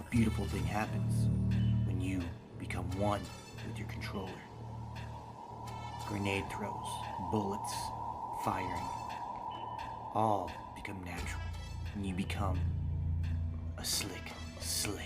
beautiful thing happens when you become one with your controller. Grenade throws, bullets, firing, all become natural when you become a slick slayer.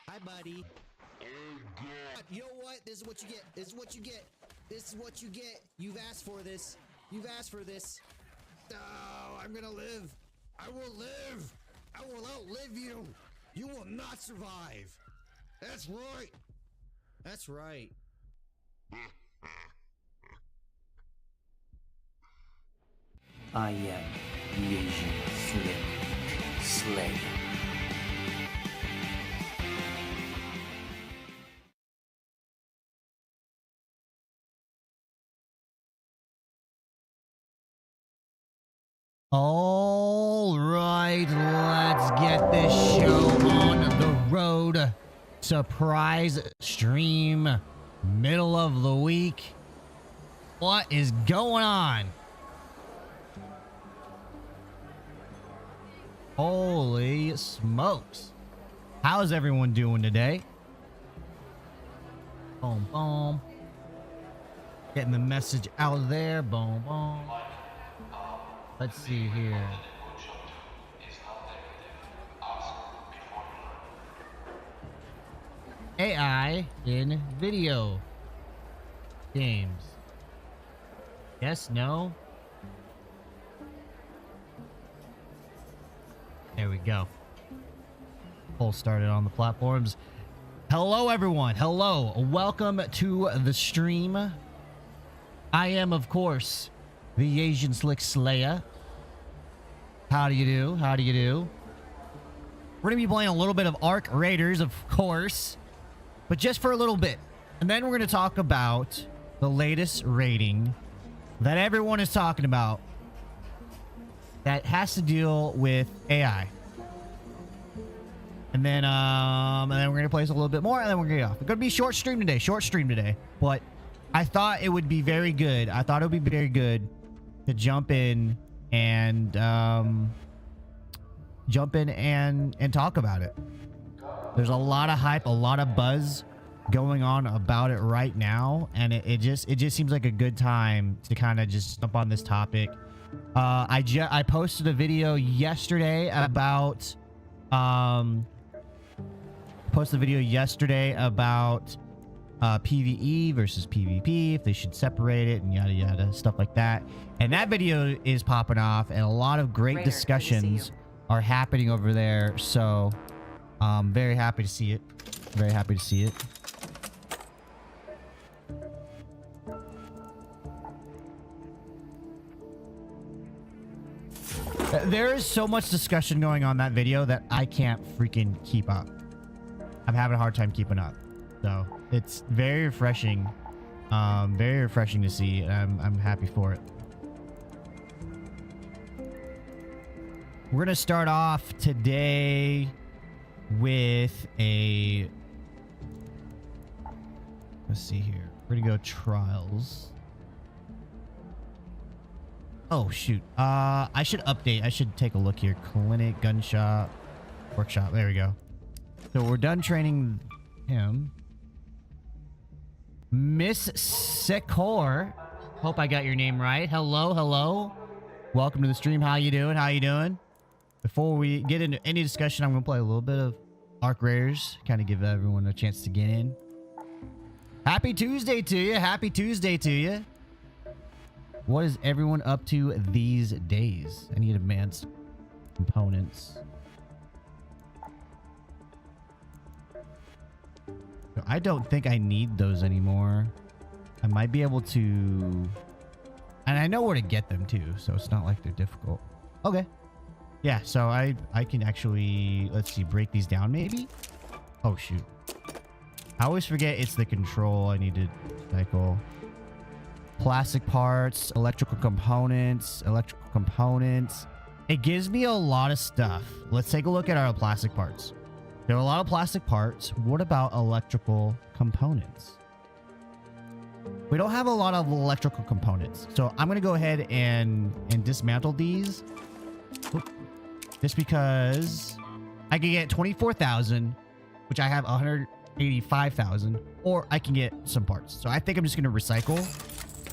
Hi, buddy. You know what? This is what you get. This is what you get. This is what you get. You've asked for this. You've asked for this. Oh, I'm gonna live. I will live. I will outlive you. You will not survive. That's right. That's right. I am the Asian Slick Slayer. All right, let's get this show on the road. Surprise stream, middle of the week. What is going on? Holy smokes. How's everyone doing today? Boom, boom. Getting the message out there. Boom, boom. Let's see here. AI in video games. Yes, no? There we go. Poll started on the platforms. Hello, everyone. Hello. Welcome to the stream. I am, of course, the Asian Slick Slayer. How do you do? How do you do? We're going to be playing a little bit of Ark Raiders, of course, but just for a little bit. And then we're going to talk about the latest rating that everyone is talking about that has to deal with AI. And then we're going to play this a little bit more, and then we're going to get off. It's going to be a short stream today, but I thought it would be very good. I thought it would be very good to jump in and talk about it. There's a lot of hype, a lot of buzz going on about it right now, and it just seems like a good time to kind of just jump on this topic. I posted a video yesterday about PvE versus PvP, if they should separate it and yada yada, stuff like that. And that video is popping off, and a lot of great discussions are happening over there. So I'm very happy to see it. Very happy to see it. There is so much discussion going on that video that I can't freaking keep up. I'm having a hard time keeping up. So it's very refreshing. Very refreshing to see. I'm happy for it. We're going to start off today with a... Let's see here. We're going to go trials. Oh, shoot. I should update. I should take a look here. Clinic, gun shop, workshop. There we go. So we're done training him. Miss Secor Hope I got your name right. Hello, hello. Welcome to the stream. How you doing? How you doing? Before we get into any discussion, I'm going to play a little bit of Arc Raiders. Kind of give everyone a chance to get in. Happy Tuesday to you. Happy Tuesday to you. What is everyone up to these days? I need advanced components. I don't think I need those anymore. I might be able to... And I know where to get them too, so it's not like they're difficult. Okay. Yeah, so I can actually... Let's see, break these down maybe? Oh, shoot. I always forget it's the control I need to cycle. Plastic parts, electrical components. It gives me a lot of stuff. Let's take a look at our plastic parts. There are a lot of plastic parts. What about electrical components? We don't have a lot of electrical components. So I'm going to go ahead and dismantle these. Oop. Just because I can get 24,000, which I have 185,000, or I can get some parts. So I think I'm just going to recycle,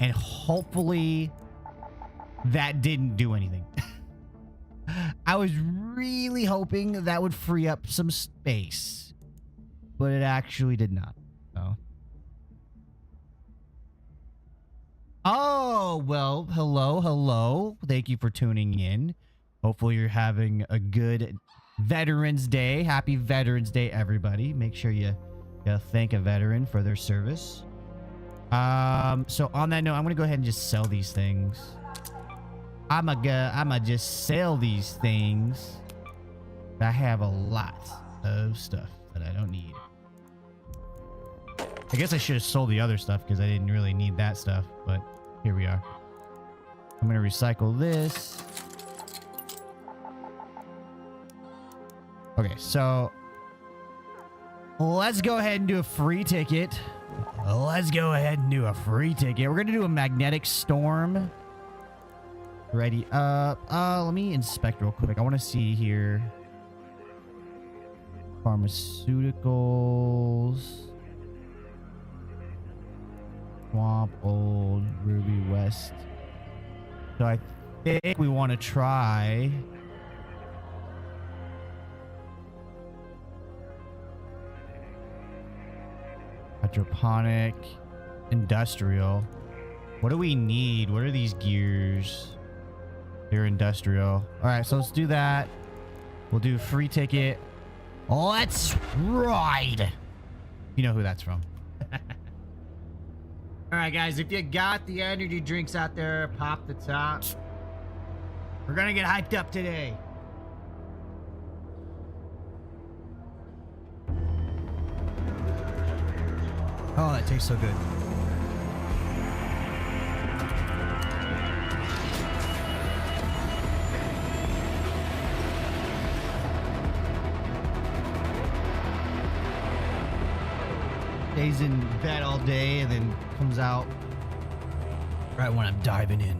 and hopefully that didn't do anything. I was really hoping that would free up some space, but it actually did not. Oh, well, hello. Thank you for tuning in. Hopefully you're having a good Veterans Day. Happy Veterans Day, everybody. Make sure you thank a veteran for their service. So on that note, I'm going to go ahead and just sell these things. I'ma just sell these things. I have a lot of stuff that I don't need. I guess I should have sold the other stuff because I didn't really need that stuff, but here we are. I'm gonna recycle this. Okay, so let's go ahead and do a free ticket. We're gonna do a magnetic storm. Ready up. Let me inspect real quick. I want to see here. Pharmaceuticals. Swamp, Old, Ruby, West. So I think we want to try... hydroponic, industrial. What do we need? What are these gears? They're industrial. All right, so let's do that. We'll do free ticket. Let's ride. You know who that's from. All right, guys, if you got the energy drinks out there, pop the top. We're gonna get hyped up today. Oh, that tastes so good. Stays in bed all day and then comes out right when I'm diving in.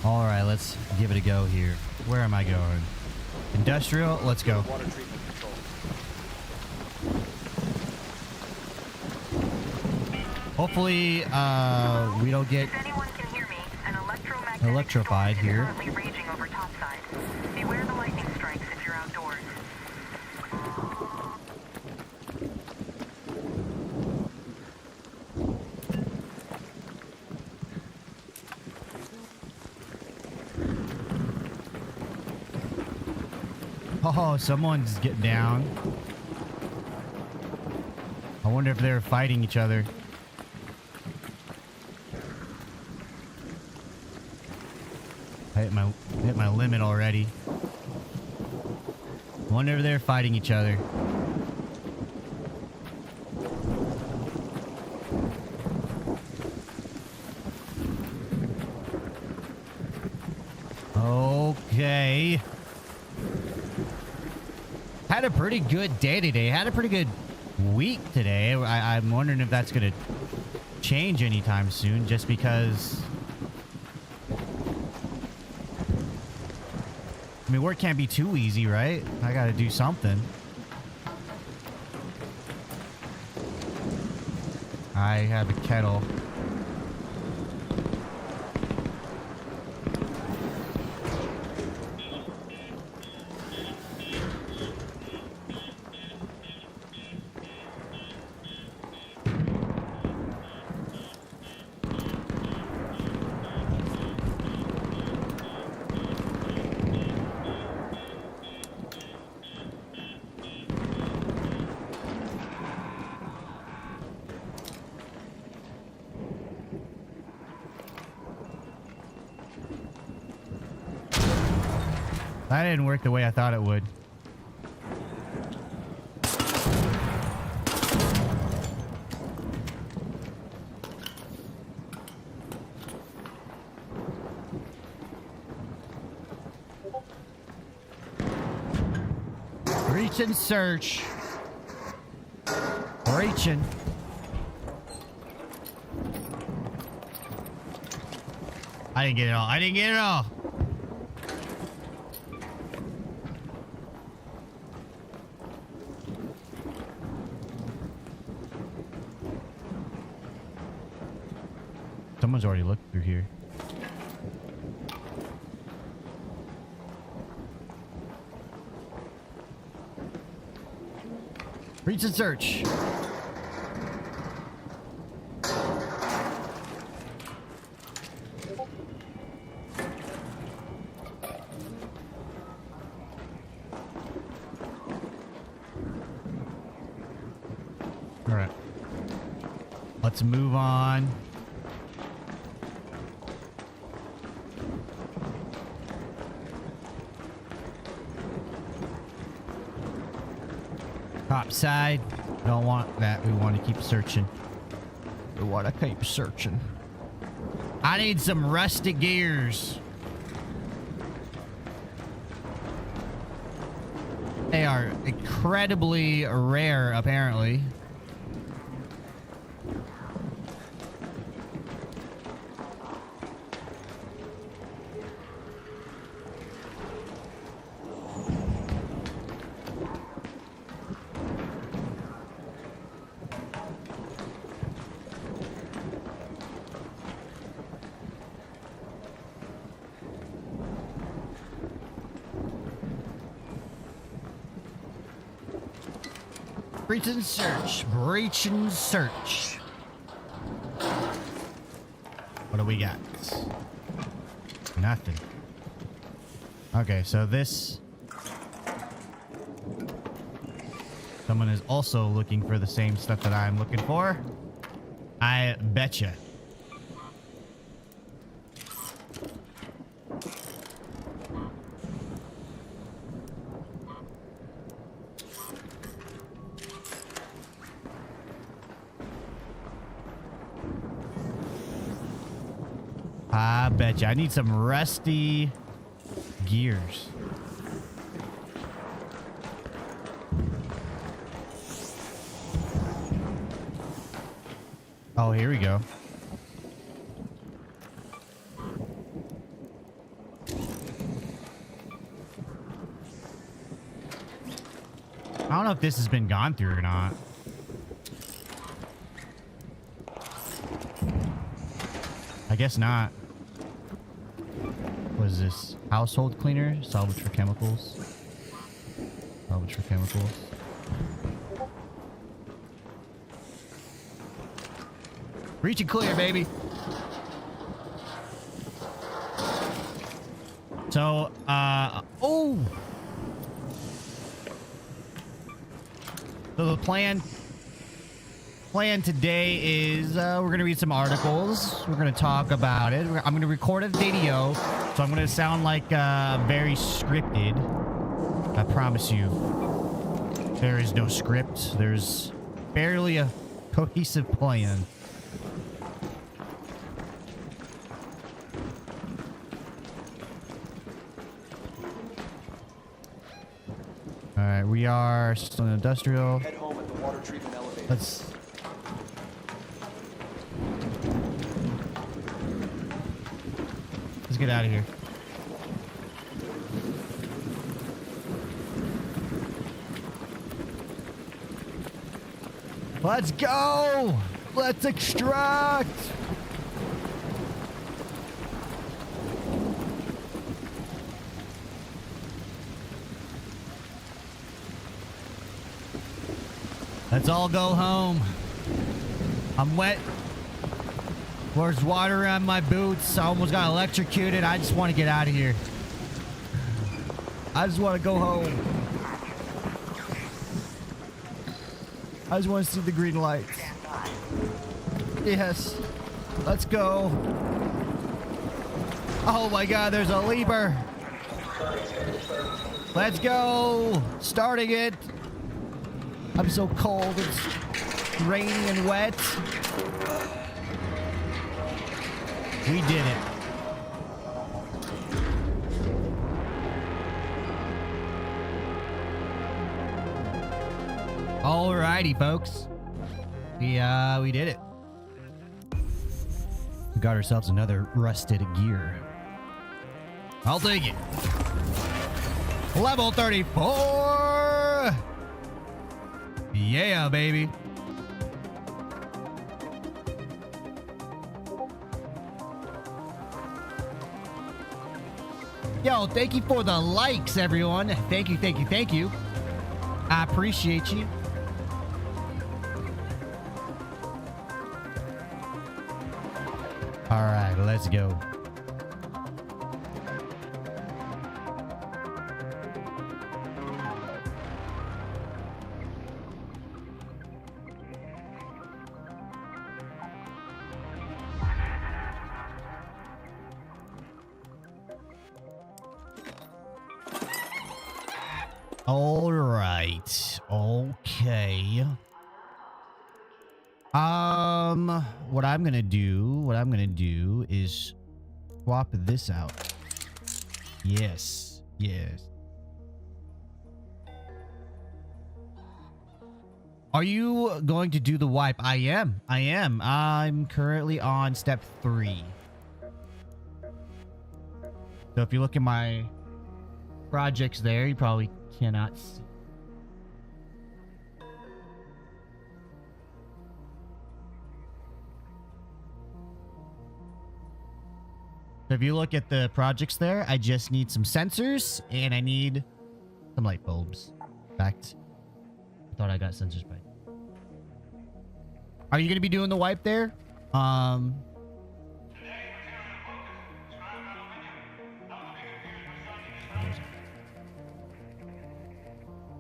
All right, let's give it a go here. Where am I going? Industrial, let's go. Water treatment control. Hopefully, we don't get If anyone can hear me, an electromagnetic electrified storm is here. currently raging over topside. Beware the lightning strikes if you're outdoors. Oh, someone's getting down. I wonder if they're fighting each other. I hit my limit already. I wonder if they're fighting each other. Okay. Had a pretty good day today. Had a pretty good week today. I'm wondering if that's going to change anytime soon, just because... I mean, work can't be too easy, right? I got to do something. I have a kettle. That didn't work the way I thought it would. Reach and search. Reaching. I didn't get it all. I didn't get it all. Someone's already looked through here. Reach and search. All right. Let's move on. Top side. Don't want that. We want to keep searching. We want to keep searching. I need some rusty gears. They are incredibly rare, apparently. Breach and search. Breach and search. What do we got? Nothing. Okay, so this... Someone is also looking for the same stuff that I'm looking for. I betcha. I betcha. I need some rusty gears. Oh, here we go. I don't know if this has been gone through or not. I guess not. What is this? Household cleaner? Salvage for chemicals. Salvage for chemicals. Reach and clear, baby. So, oh! So the plan today is we're going to read some articles. We're going to talk about it. I'm going to record a video, so I'm going to sound like very scripted. I promise you. There is no script. There's barely a cohesive plan. All right, we are still in industrial. Head home at the water treatment elevator. Let's get out of here. Let's go! Let's extract. Let's all go home. I'm wet. There's water on my boots. I almost got electrocuted. I just want to get out of here. I just want to go home. I just want to see the green lights. Yes. Let's go. Oh my God, there's a leaper. Let's go. Starting it. I'm so cold. It's rainy and wet. We did it. Alrighty, folks. We did it. We got ourselves another rusted gear. I'll take it. Level 34. Yeah, baby. Yo, thank you for the likes, everyone. Thank you, thank you, thank you. I appreciate you. All right, let's go. All right. Okay. What I'm gonna do is swap this out. Yes. Yes. Are you going to do the wipe? I am. I'm currently on step 3. So if you look at my projects there, you probably cannot see. So if you look at the projects there, I just need some sensors and I need some light bulbs. In fact, I thought I got sensors by. Are you going to be doing the wipe there?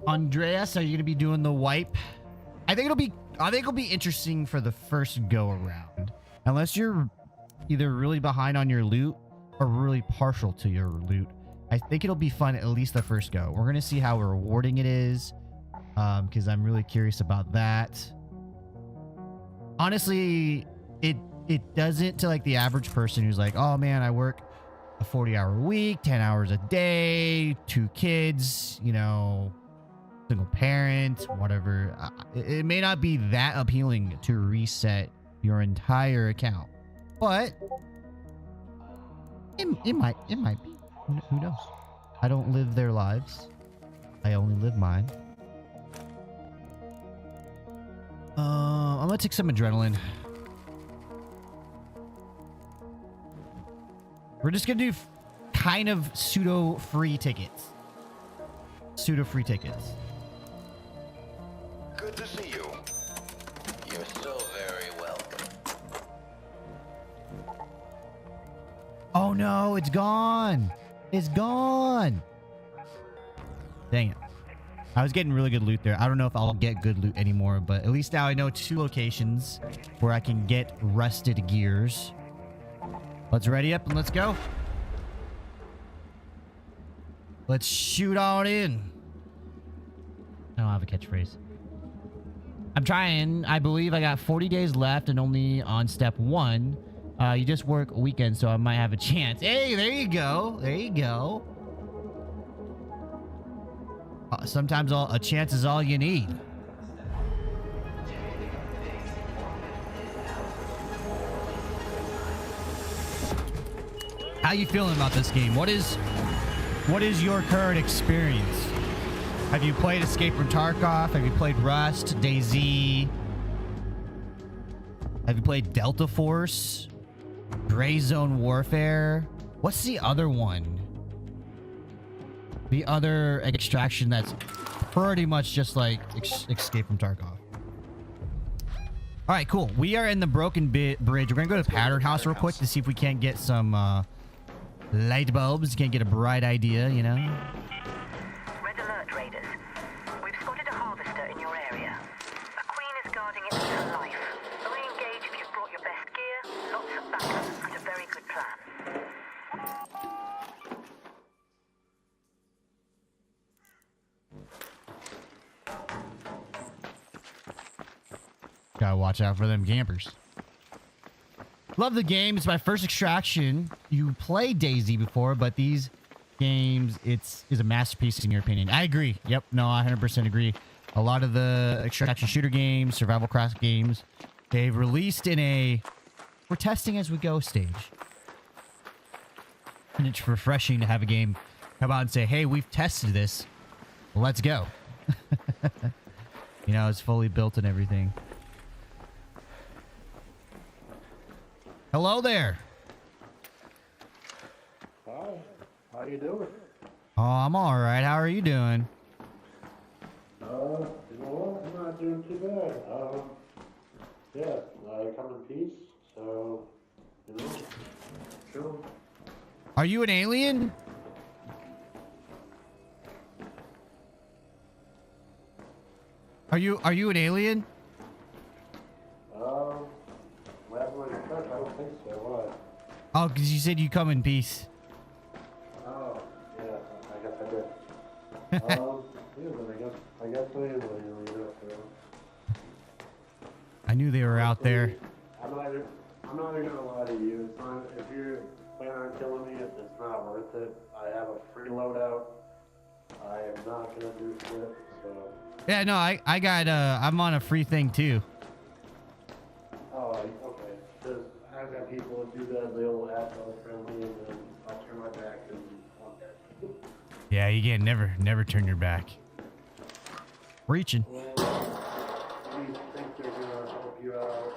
Andreas, are you going to be doing the wipe? I think it'll be interesting for the first go around. Unless you're either really behind on your loot or really partial to your loot. I think it'll be fun at least the first go. We're going to see how rewarding it is. Because I'm really curious about that. Honestly, it doesn't to like the average person who's like, oh man, I work a 40-hour week, 10 hours a day, 2 kids, you know, single parent, whatever. It may not be that appealing to reset your entire account, but it might be. Who knows? I don't live their lives. I only live mine. I'm gonna take some adrenaline. We're just gonna do kind of pseudo free tickets. Pseudo free tickets. Good to see you. You're so very welcome. Oh no, it's gone. It's gone. Dang it. I was getting really good loot there. I don't know if I'll get good loot anymore, but at least now I know 2 locations where I can get rusted gears. Let's ready up and let's go. Let's shoot on in. I don't have a catchphrase. I'm trying. I believe I got 40 days left and only on step 1. You just work a weekend, so I might have a chance. Hey, there you go. There you go. Sometimes a chance is all you need. How you feeling about this game? What is your current experience? Have you played Escape from Tarkov? Have you played Rust, DayZ? Have you played Delta Force? Gray Zone Warfare? What's the other one? The other extraction that's pretty much just like Escape from Tarkov. All right, cool. We are in the Broken Bridge. We're gonna go to Pattern House real quick to see if we can't get some light bulbs. Can't get a bright idea, you know? Red alert, raiders. We've spotted a harvester in your area. A queen is guarding it with her life. Only engage if you've brought your best gear, lots of backup, and a very good plan. Gotta watch out for them campers. Love the game. It's my first extraction. You played DayZ before, but these games, is a masterpiece in your opinion. I agree. Yep. No, I 100% agree. A lot of the extraction shooter games, survival craft games, they've released in a we're testing as we go stage. And it's refreshing to have a game come out and say, hey, we've tested this. Let's go. You know, it's fully built and everything. Hello there. Hi, how you doing? Oh, I'm all right. How are you doing? You know what? I'm not doing too bad. Yeah, I come in peace, so, you know, chill. Are you an alien? Are you an alien? I don't think so. Why? Oh, because you said you come in peace. Oh, yeah, I guess I did. Yeah, then I guess I am what you know. I knew they were out there. I'm not even gonna lie to you. It's not, if you're planning on killing me, it's not worth it. I have a free loadout. I am not gonna do shit, so. Yeah, no, I got I'm on a free thing too. Oh, okay. Because I've got people that do that, they'll act all friendly, and then I'll turn my back and I'm dead. Yeah, you can't never turn your back. Reaching. Well, you think they're gonna help you out?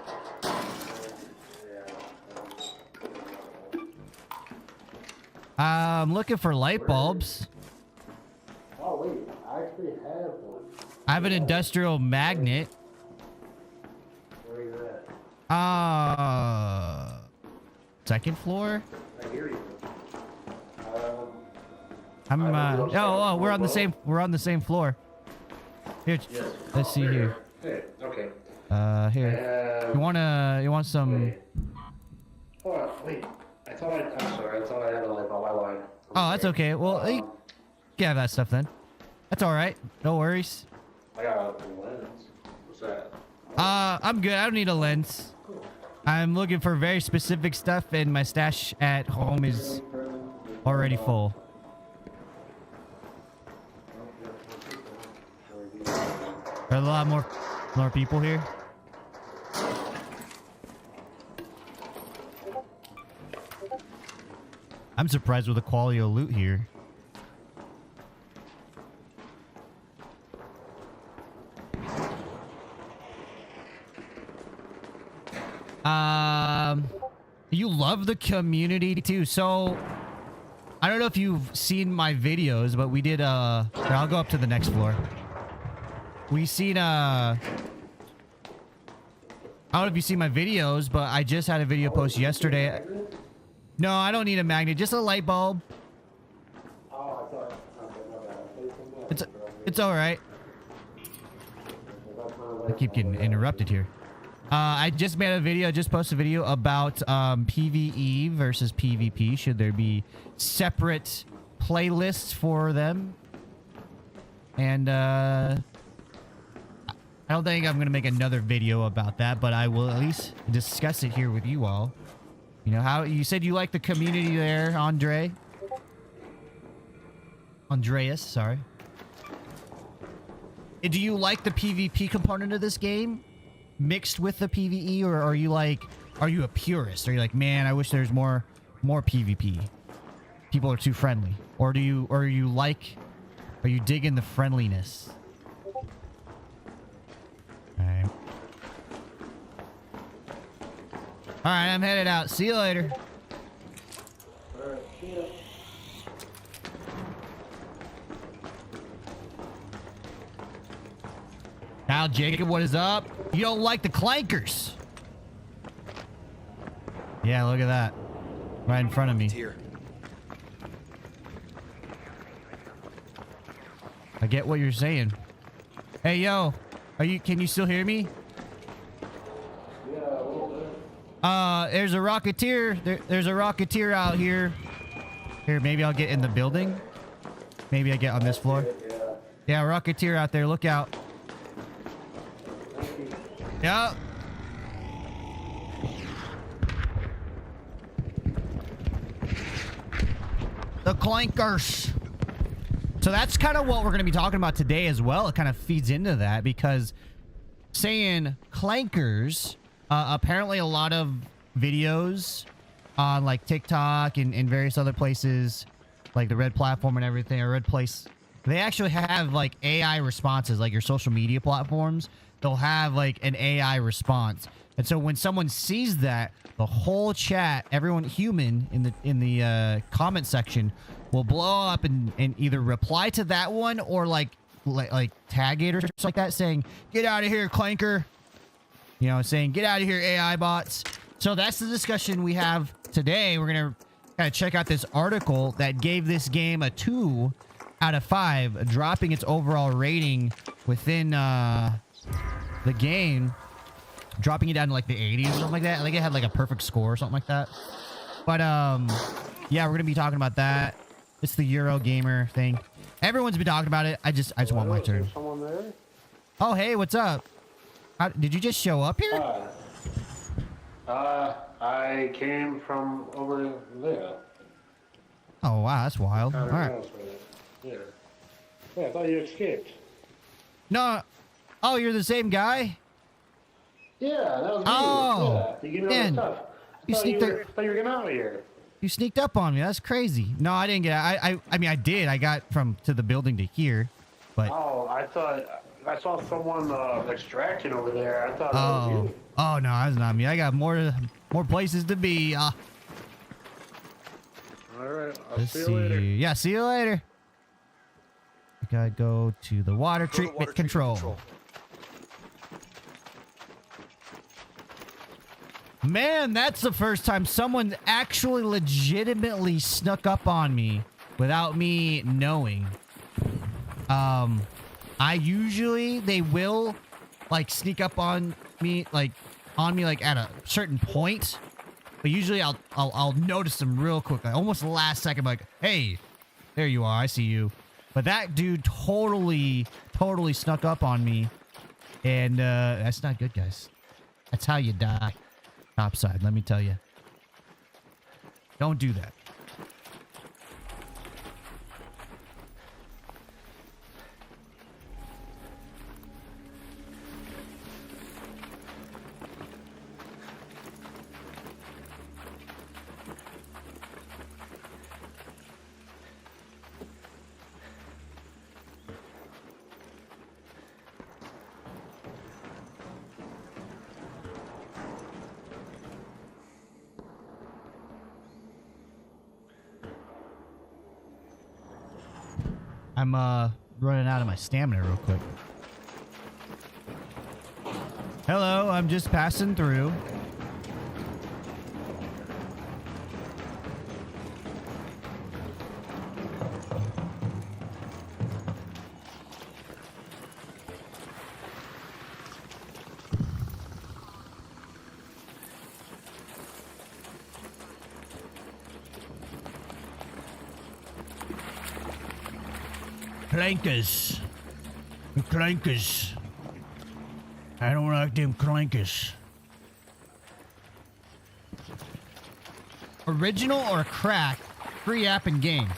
I'm looking for light bulbs. Oh wait, I actually have one. I have an industrial magnet. Where are you at? Second floor. I hear you. We're on the same floor. Here, Yes. let's see here. Hey, okay. Here. You want some? Wait. Oh, wait. I'm sorry. I thought I had a light bulb. I lied. Oh, that's okay. Well, you can have that stuff then. That's all right. No worries. I got a lens. What's that? I'm good. I don't need a lens. I'm looking for very specific stuff, and my stash at home is already full. There are a lot more people here. I'm surprised with the quality of loot here. You love the community too. So I don't know if you've seen my videos, but we did here, I'll go up to the next floor. We seen I don't know if you've seen my videos, but I just had a video post yesterday. No, I don't need a magnet, just a light bulb. Oh, I thought. Okay, It's all right. I keep getting interrupted here. I just made a video, just posted a video about PvE versus PvP. Should there be separate playlists for them? And I don't think I'm gonna make another video about that, but I will at least discuss it here with you all. You know how you said you like the community there, Andreas, sorry. Do you like the PvP component of this game mixed with the PvE, or are you a purist? Are you like, man, I wish there's more PvP? People are too friendly. Or are you digging the friendliness? Alright. All right, I'm headed out. See you later. Alright, see ya. Now, Jacob, what is up? You don't like the clankers? Yeah, look at that. Right in front of me. Here. I get what you're saying. Hey, yo. Can you still hear me? Yeah, a little bit. There's a Rocketeer. There's a Rocketeer out here. Here, maybe I'll get in the building. Maybe I get on this floor. Yeah. Yeah, Rocketeer out there. Look out. Thank you. Yeah. The clankers. So that's kind of what we're going to be talking about today as well. It kind of feeds into that because saying clankers, apparently a lot of videos on like TikTok and various other places, like the Red platform and everything, or Red place, they actually have like AI responses, like your social media platforms. They'll have like an AI response. And so when someone sees that, the whole chat, everyone human in the comment section will blow up and either reply to that one or like tag it or something like that, saying, "Get out of here, clanker." You know, saying, "Get out of here, AI bots." So that's the discussion we have today. We're going to kind of check out this article that gave this game a 2 out of 5, dropping its overall rating within the game, dropping it down to like the 80s or something like that. I think it had like a perfect score or something like that. But yeah, we're gonna be talking about that. It's the Euro gamer thing. Everyone's been talking about it. I just want my turn. Is someone there? Oh, hey, what's up? Did you just show up here? I came from over there. Oh wow, that's wild. All Out of right. house with it. Yeah. Yeah, I thought you escaped. No. Oh, you're the same guy? Yeah, that was me. Oh, yeah. You gave me all man. the stuff. You sneaked I thought you were getting out of here. You sneaked up on me. That's crazy. No, I didn't get. I mean, I did. I got to the building to here, but. Oh, I thought I saw someone extracting over there. I thought that was Oh. you. Oh no, that's not me. I got more places to be. All right, I'll Let's see you see. later. Yeah, see you later. We gotta go to the water treatment control. Man, that's the first time someone actually legitimately snuck up on me without me knowing. I usually, they will like sneak up on me like at a certain point, but usually I'll notice them real quick, like almost the last second, like, "Hey, there you are, I see you." But that dude totally snuck up on me, and that's not good, guys. That's how you die. Topside, let me tell you. Don't do that. I'm running out of my stamina real quick. Hello, I'm just passing through. Clankers. The clankers. I don't like them clankers. Original or crack? Free app and game.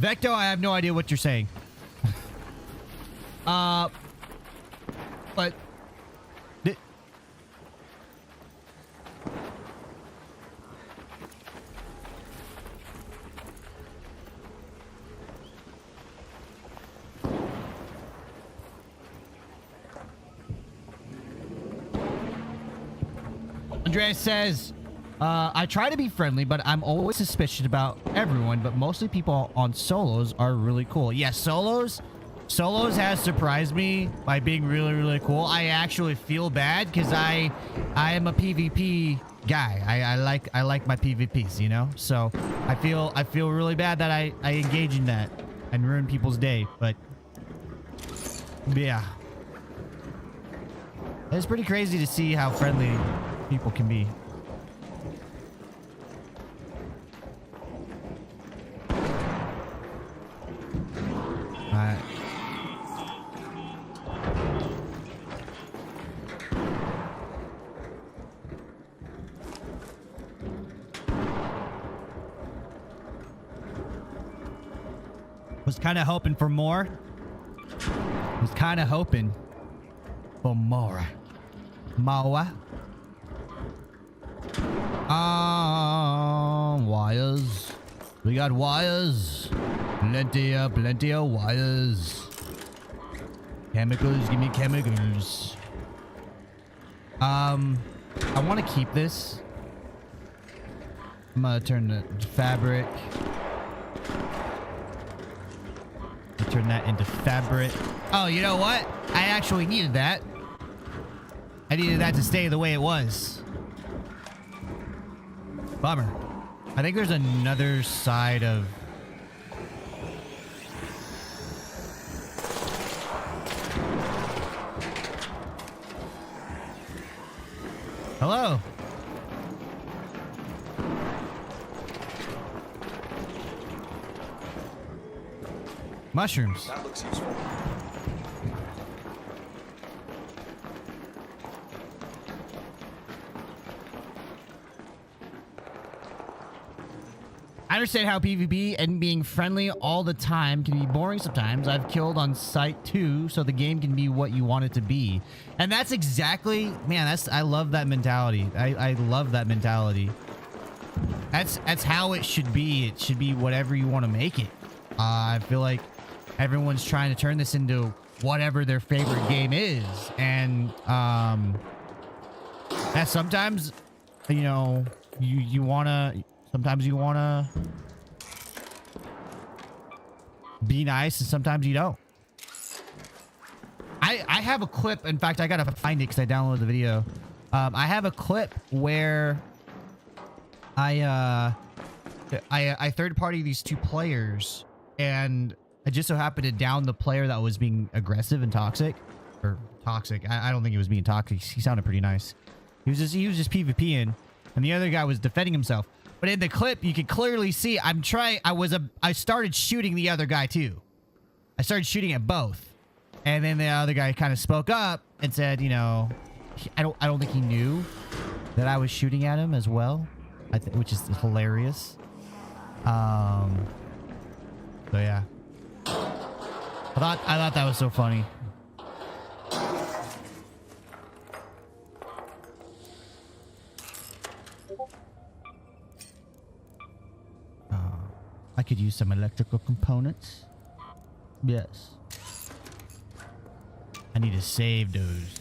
Vecto, I have no idea what you're saying. But Andreas says, I try to be friendly, but I'm always suspicious about everyone, but mostly people on solos are really cool. Yeah, solos has surprised me by being really, really cool. I actually feel bad because I am a PvP guy. I like my PvPs, you know? So I feel really bad that I engage in that and ruin people's day, but yeah. It's pretty crazy to see how friendly people can be. Alright. Was kind of hoping for more. Was kind of hoping for more. More. Wires. We got wires. Plenty of wires. Chemicals, give me chemicals. I want to keep this. I'm gonna turn the fabric. Turn that into fabric. Oh, you know what? I actually needed that. I needed that to stay the way it was. Bummer. I think there's another side of... Hello. Mushrooms. That looks useful. I understand how PvP and being friendly all the time can be boring sometimes. I've killed on sight too, so the game can be what you want it to be. And that's exactly, man, I love that mentality. I love that mentality. That's how it should be. It should be whatever you want to make it. I feel like everyone's trying to turn this into whatever their favorite game is. And that sometimes, you know, you wanna... Sometimes you want to be nice and sometimes you don't. I have a clip. In fact, I got to find it because I downloaded the video. I have a clip where I third party these two players and I just so happened to down the player that was being aggressive and toxic. Or toxic. I don't think he was being toxic. He sounded pretty nice. He was just PvPing and the other guy was defending himself. But in the clip, you can clearly see I started shooting the other guy too. I started shooting at both. And then the other guy kind of spoke up and said, you know, I don't think he knew that I was shooting at him as well. Which is hilarious. So yeah. I thought that was so funny. I could use some electrical components. Yes. I need to save those.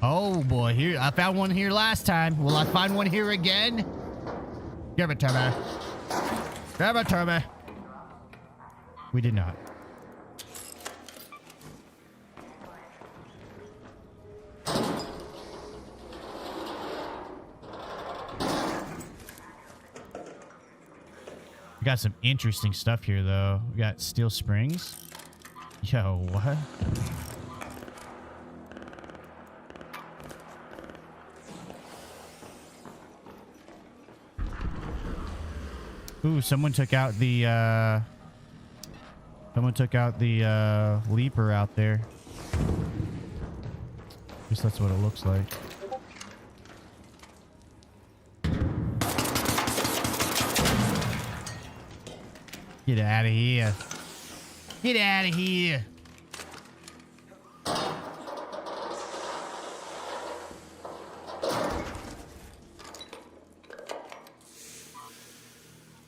Oh boy, here I found one here last time. Will I find one here again? Give it to me. Give it to me. We did not. We got some interesting stuff here, though. We got steel springs. Yo, what? Ooh, someone took out the, leaper out there. At least that's what it looks like. Get out of here. Get out of here.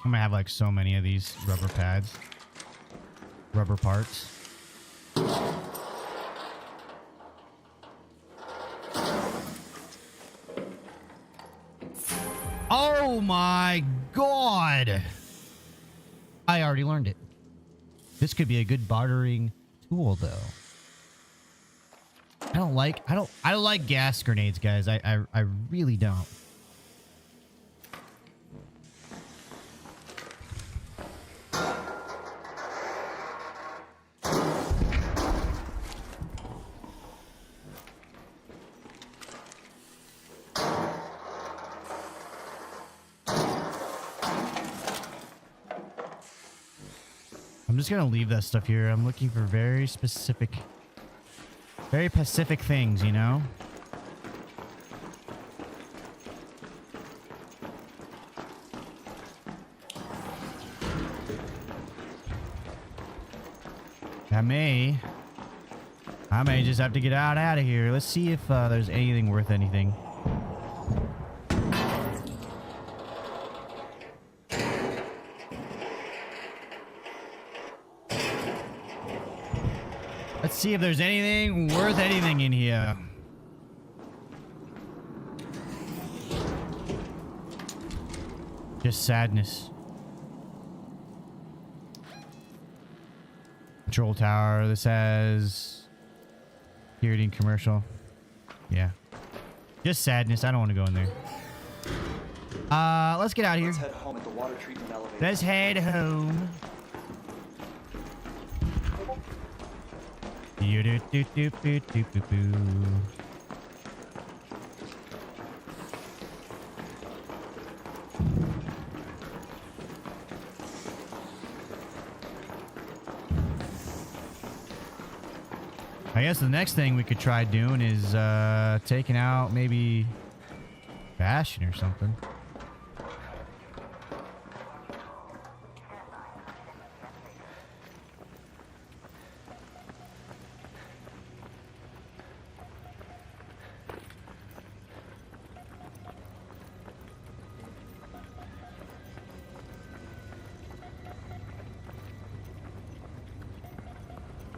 I'm gonna have like so many of these rubber pads. Rubber parts. Oh my god. I already learned it. This could be a good bartering tool though. I don't like gas grenades, guys. I really don't. I'm just gonna leave that stuff here. I'm looking for very specific things, you know? I may just have to get out of here. Let's see if there's anything worth anything. Let's see if there's anything worth anything in here. Just sadness. Control tower. This has security and commercial. Yeah. Just sadness. I don't want to go in there. Let's get out of here. Let's head home at the water treatment elevator. Let's head home. I guess the next thing we could try doing is taking out maybe Bastion or something.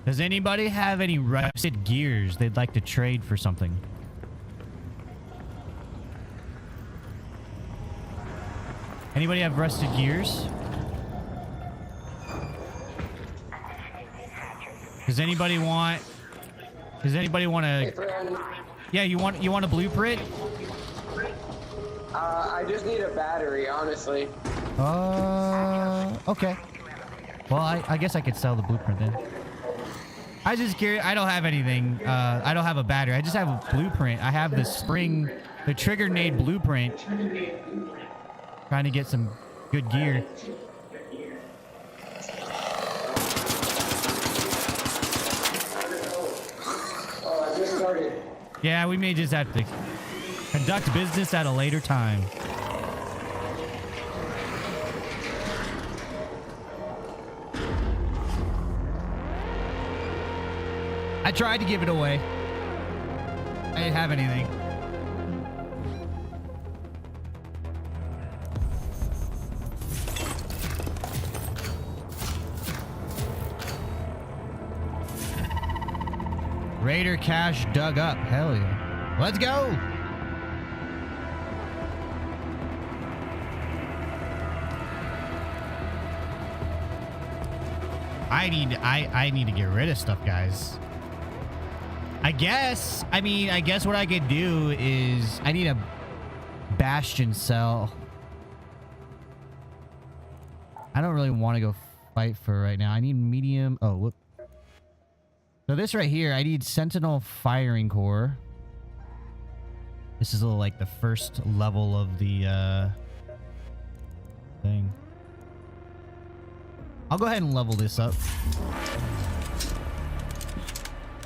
Does anybody have any rusted gears they'd like to trade for something? Anybody have rusted gears? Does anybody want a... Yeah, you want a blueprint? I just need a battery, honestly. Okay. Well, I guess I could sell the blueprint then. I was just curious. I don't have anything. I don't have a battery. I just have a blueprint. I have the trigger nade blueprint. Trying to get some good gear. Oh, I just started. Yeah, we may just have to conduct business at a later time. I tried to give it away. I didn't have anything. Raider cash dug up. Hell yeah. Let's go. I need to get rid of stuff, guys. I guess what I could do is I need a Bastion cell. I don't really want to go fight for right now. I need medium. Oh, whoop. So this right here, I need Sentinel firing core. This is like the first level of the thing. I'll go ahead and level this up.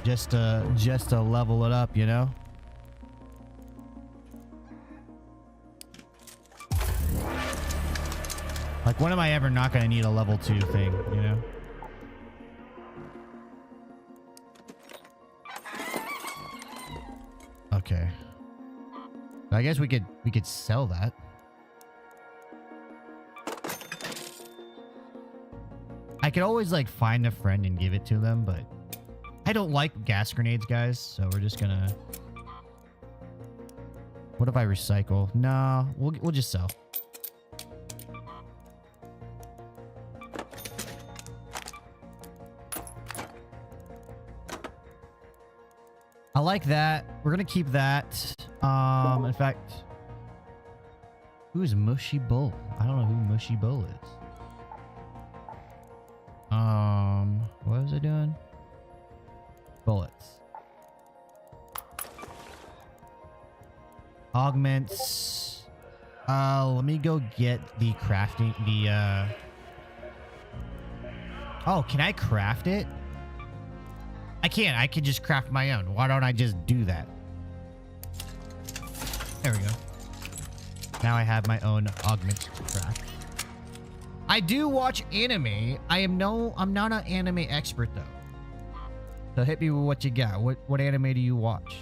Just to level it up, you know? Like, when am I ever not gonna need a level 2 thing, you know? Okay. I guess we could sell that. I could always like find a friend and give it to them, but I don't like gas grenades, guys, so we're just gonna What if I recycle? No, we'll just sell. I like that. We're gonna keep that. In fact, who's Mushy Bull? I don't know who Mushy Bull is. What was I doing? Bullets. Augments. Let me go get the crafting. Oh, can I craft it? I can't. I can just craft my own. Why don't I just do that? There we go. Now I have my own augment to craft. I do watch anime. I'm not an anime expert though. So hit me with what you got. What anime do you watch?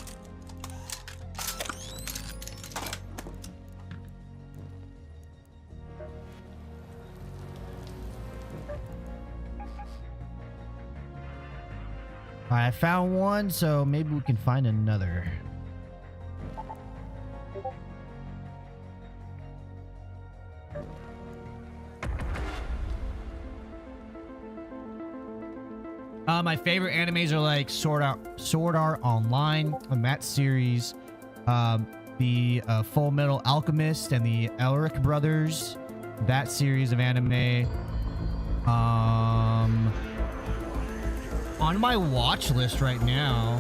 Alright, I found one, so maybe we can find another. My favorite animes are like Sword Art Online, and that series, the Full Metal Alchemist and the Elric Brothers, that series of anime. On my watch list right now.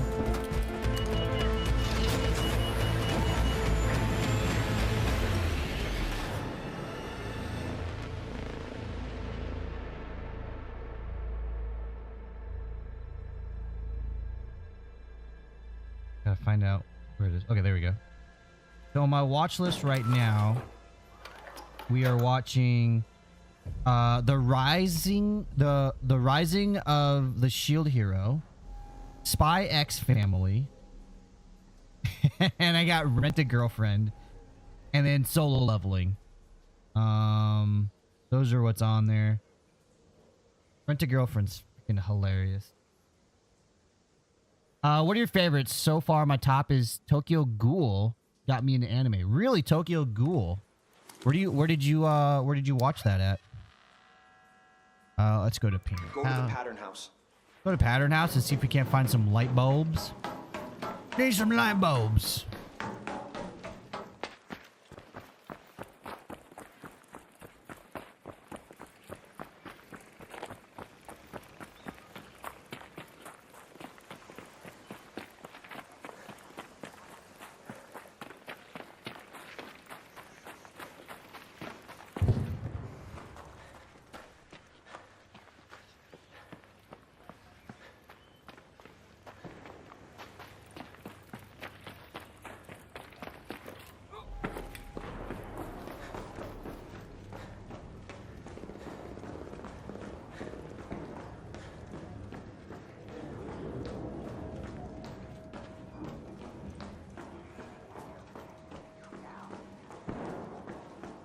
Gotta find out where it is. Okay, there we go. So on my watch list right now, we are watching the rising of the Shield Hero, Spy X Family, and I got Rent a Girlfriend, and then Solo Leveling. Those are what's on there. Rent a Girlfriend's freaking hilarious. What are your favorites? So far, my top is Tokyo Ghoul. Got me into anime. Really, Tokyo Ghoul. Where did you watch that at? Let's go to Pink. Go to the pattern house. Go to Pattern House and see if we can't find some light bulbs. Need some light bulbs.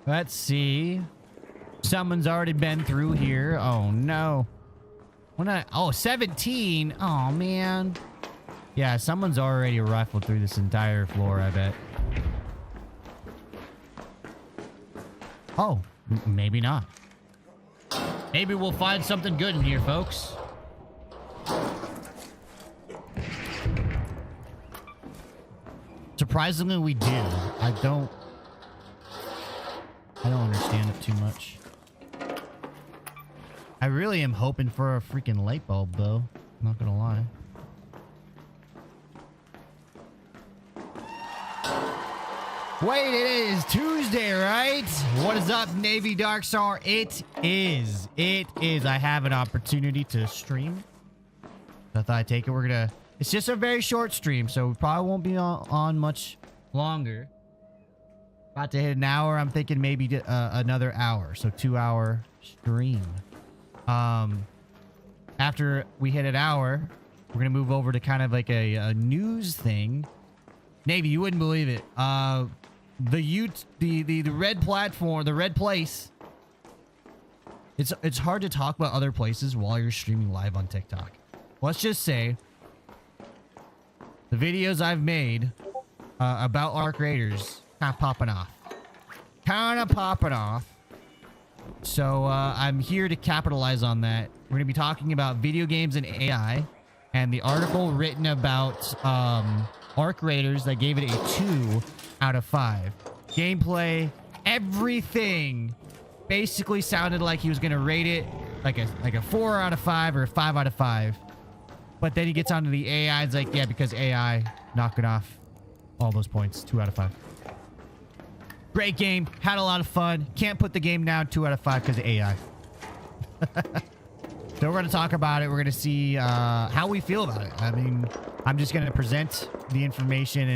Let's see. Someone's already been through here. Oh, no. Oh, 17. Oh, man. Yeah, someone's already rifled through this entire floor, I bet. Oh, maybe not. Maybe we'll find something good in here, folks. Surprisingly, we do. I don't understand it too much. I really am hoping for a freaking light bulb, though. Not gonna lie. Wait, it is Tuesday, right? What is up, NavyDarkStar? It is. It is. I have an opportunity to stream. I thought I'd take it. It's just a very short stream, so we probably won't be on much longer. About to hit an hour. I'm thinking maybe another hour. So 2-hour stream. After we hit an hour, we're going to move over to kind of like a news thing. Navy, you wouldn't believe it. The red platform, the red place. It's hard to talk about other places while you're streaming live on TikTok. Let's just say the videos I've made about Arc Raiders kind of popping off. So I'm here to capitalize on that. We're going to be talking about video games and AI, and the article written about Arc Raiders that gave it a 2 out of 5. Gameplay, everything basically sounded like he was going to rate it like a 4 out of 5 or a 5 out of 5. But then he gets onto the AI. It's like, yeah, because AI knocking off all those points. 2 out of 5. Great game. Had a lot of fun. Can't put the game down 2 out of 5 because of AI. So we're going to talk about it. We're going to see how we feel about it. I mean, I'm just going to present the information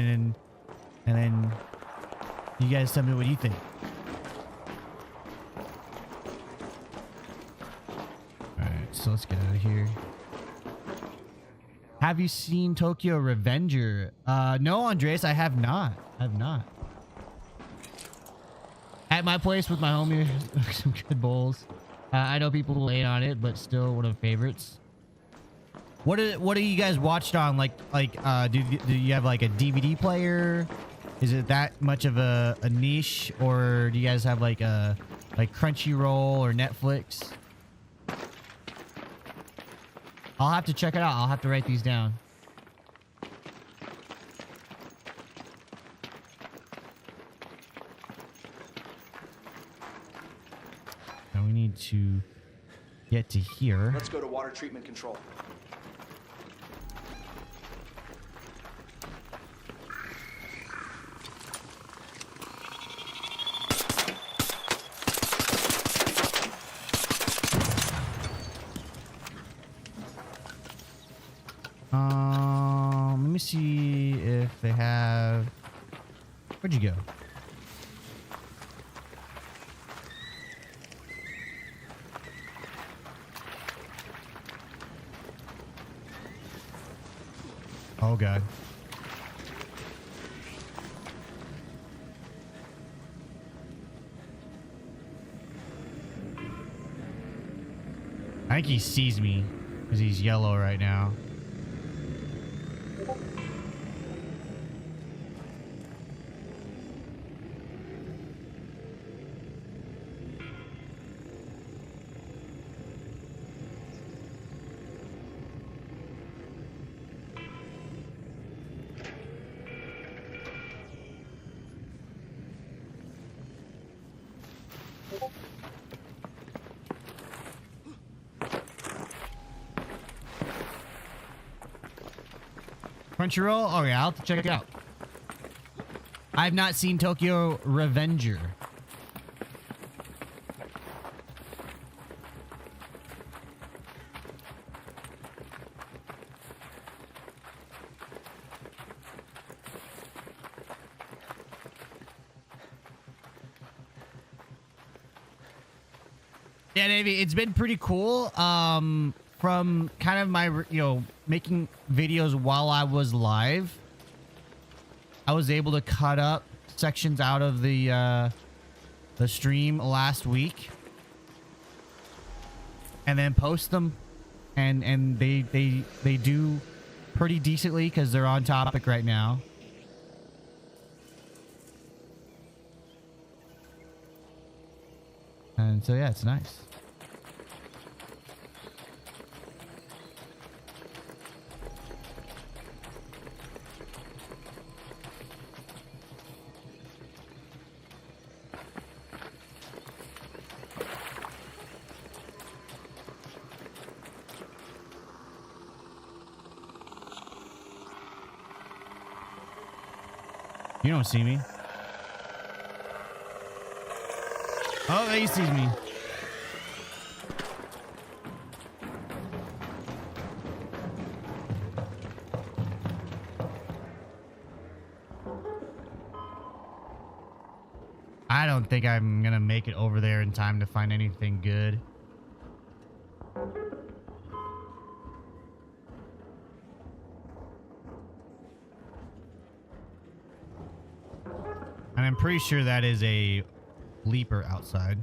and then you guys tell me what you think. All right, so let's get out of here. Have you seen Tokyo Revenger? No, Andres, I have not. At my place with my homie, some good bowls. I know people late on it, but still one of the favorites. What do you guys watched on? Do you have like a DVD player? Is it that much of a niche, or do you guys have like Crunchyroll or Netflix? I'll have to check it out. I'll have to write these down. Now we need to get to here. Let's go to water treatment control. Let me see if they have... Where'd you go? Oh, God. I think he sees me because he's yellow right now. Crunchyroll? Oh yeah, I'll have to check it out. I've not seen Tokyo Revenger. Yeah, Navy, it's been pretty cool. From kind of my, making videos while I was live, I was able to cut up sections out of the stream last week and then post them, and they do pretty decently because they're on topic right now. And so yeah, it's nice. You don't see me. Oh, he sees me. I don't think I'm gonna make it over there in time to find anything good. And I'm pretty sure that is a leaper outside.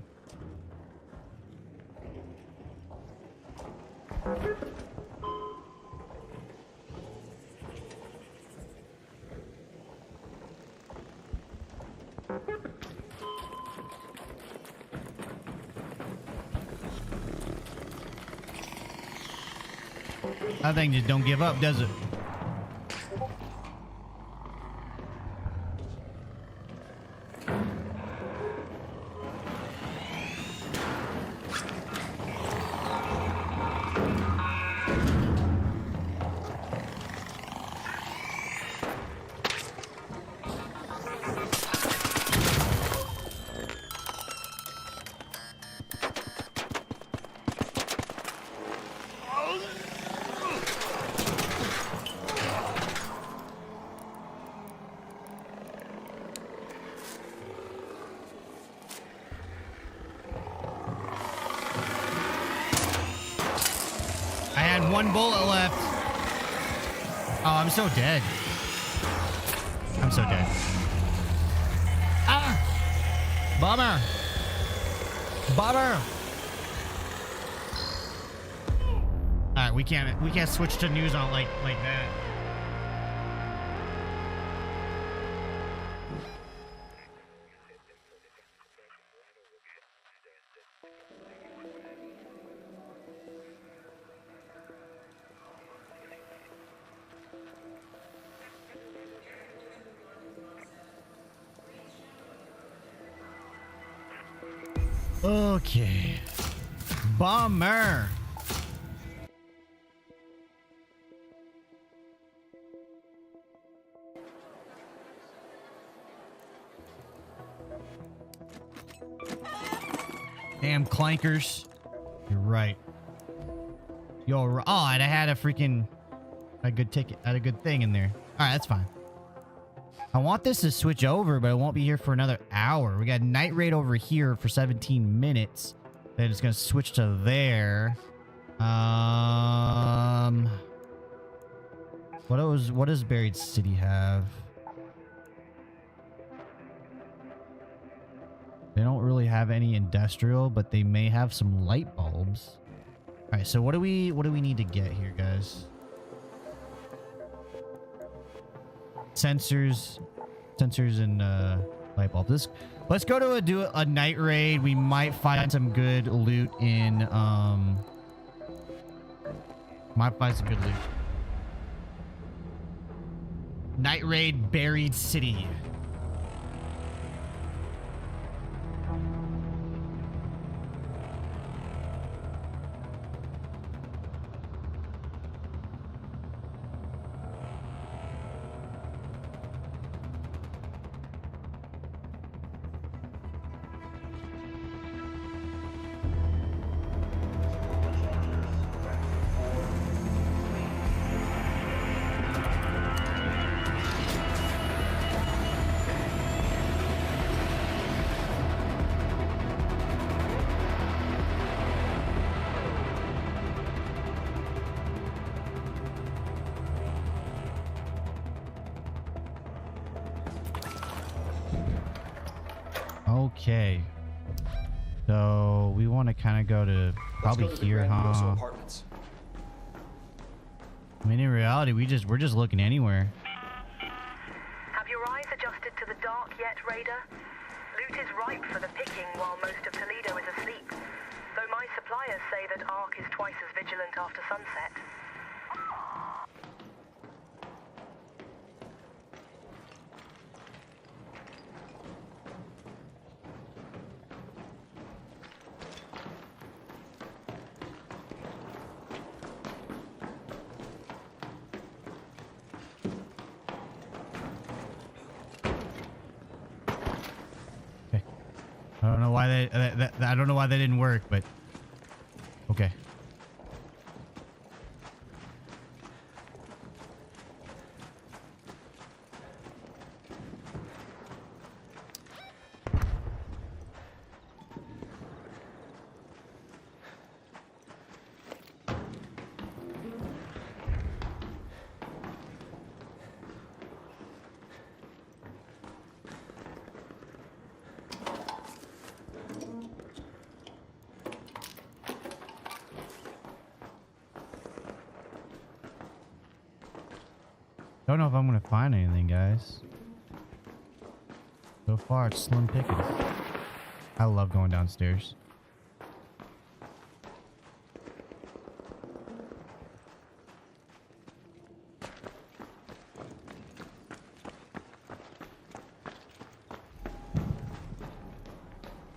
That thing just don't give up, does it? I had one bullet left. Oh, I'm so dead. I'm so dead. Ah! Bummer. Bummer. All right, we can't switch to news on like that. Okay. Bummer. Damn clankers. You're right. Yo, oh, and I had a good ticket, I had a good thing in there. All right, that's fine. I want this to switch over, but it won't be here for another hour. We got night raid over here for 17 minutes. Then it's gonna switch to there. What does Buried City have? They don't really have any industrial, but they may have some light bulbs. All right, so what do we need to get here, guys? Sensors and light bulbs. Let's go to do a night raid. We might find some good loot in might find some good loot. Night raid Buried City. Okay. So we want to kind of go to probably here, huh? Apartments. I mean, in reality, we're just looking anywhere. Have your eyes adjusted to the dark yet, Raider? Loot is ripe for the picking while most of Toledo is asleep. Though my suppliers say that Ark is twice as vigilant after sunset. I don't know why I don't know why that didn't work, but okay. Don't know if I'm gonna find anything, guys. So far, it's slim pickings. I love going downstairs.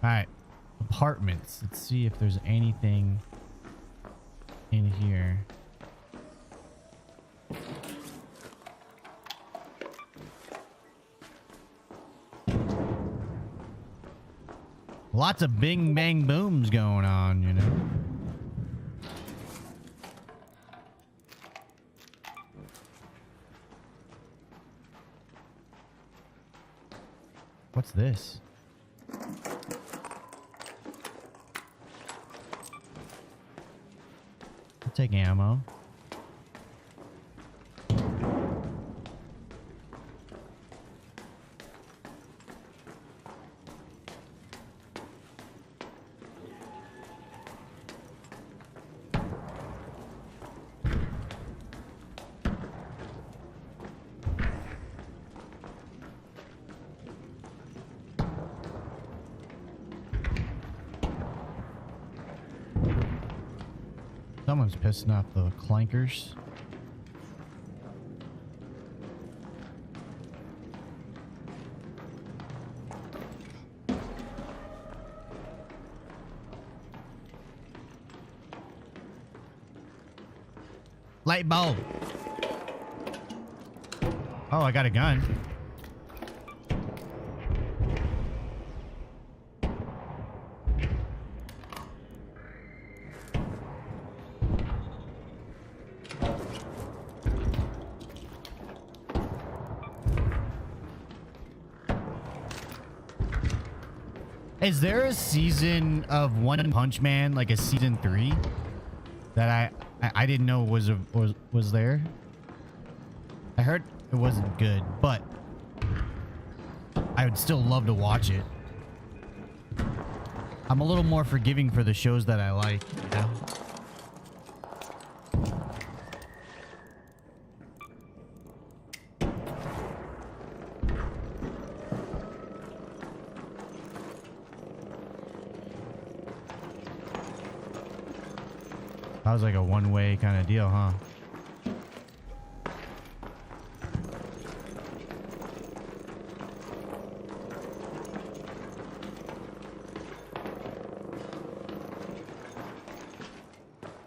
right. Apartments. Let's see if there's anything in here. Lots of bing bang booms going on, you know. What's this? I'll take ammo. Someone's pissing off the clankers. Light bulb. Oh, I got a gun. Is there a season of One Punch Man, like a season 3, that I didn't know was there? I heard it wasn't good, but I would still love to watch it. I'm a little more forgiving for the shows that I like, you know? That was like a one-way kind of deal, huh?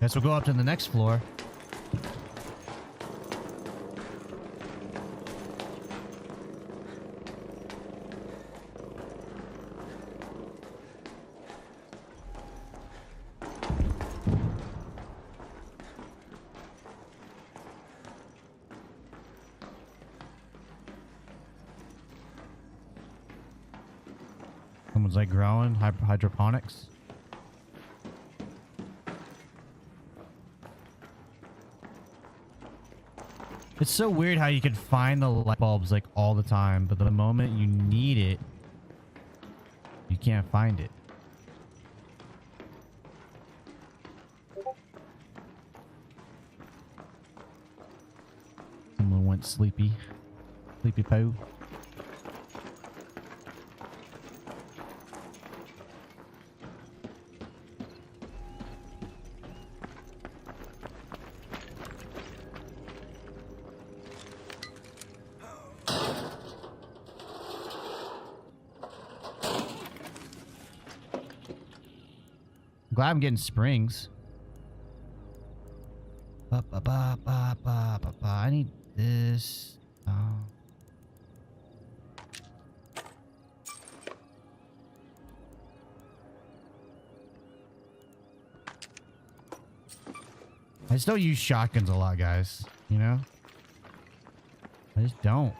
Guess we'll go up to the next floor. Someone's like growing hydroponics. It's so weird how you can find the light bulbs like all the time, but the moment you need it, you can't find it. Someone went sleepy. Sleepy poo. Glad I'm getting springs. I need this. I just don't use shotguns a lot, guys. You know? I just don't.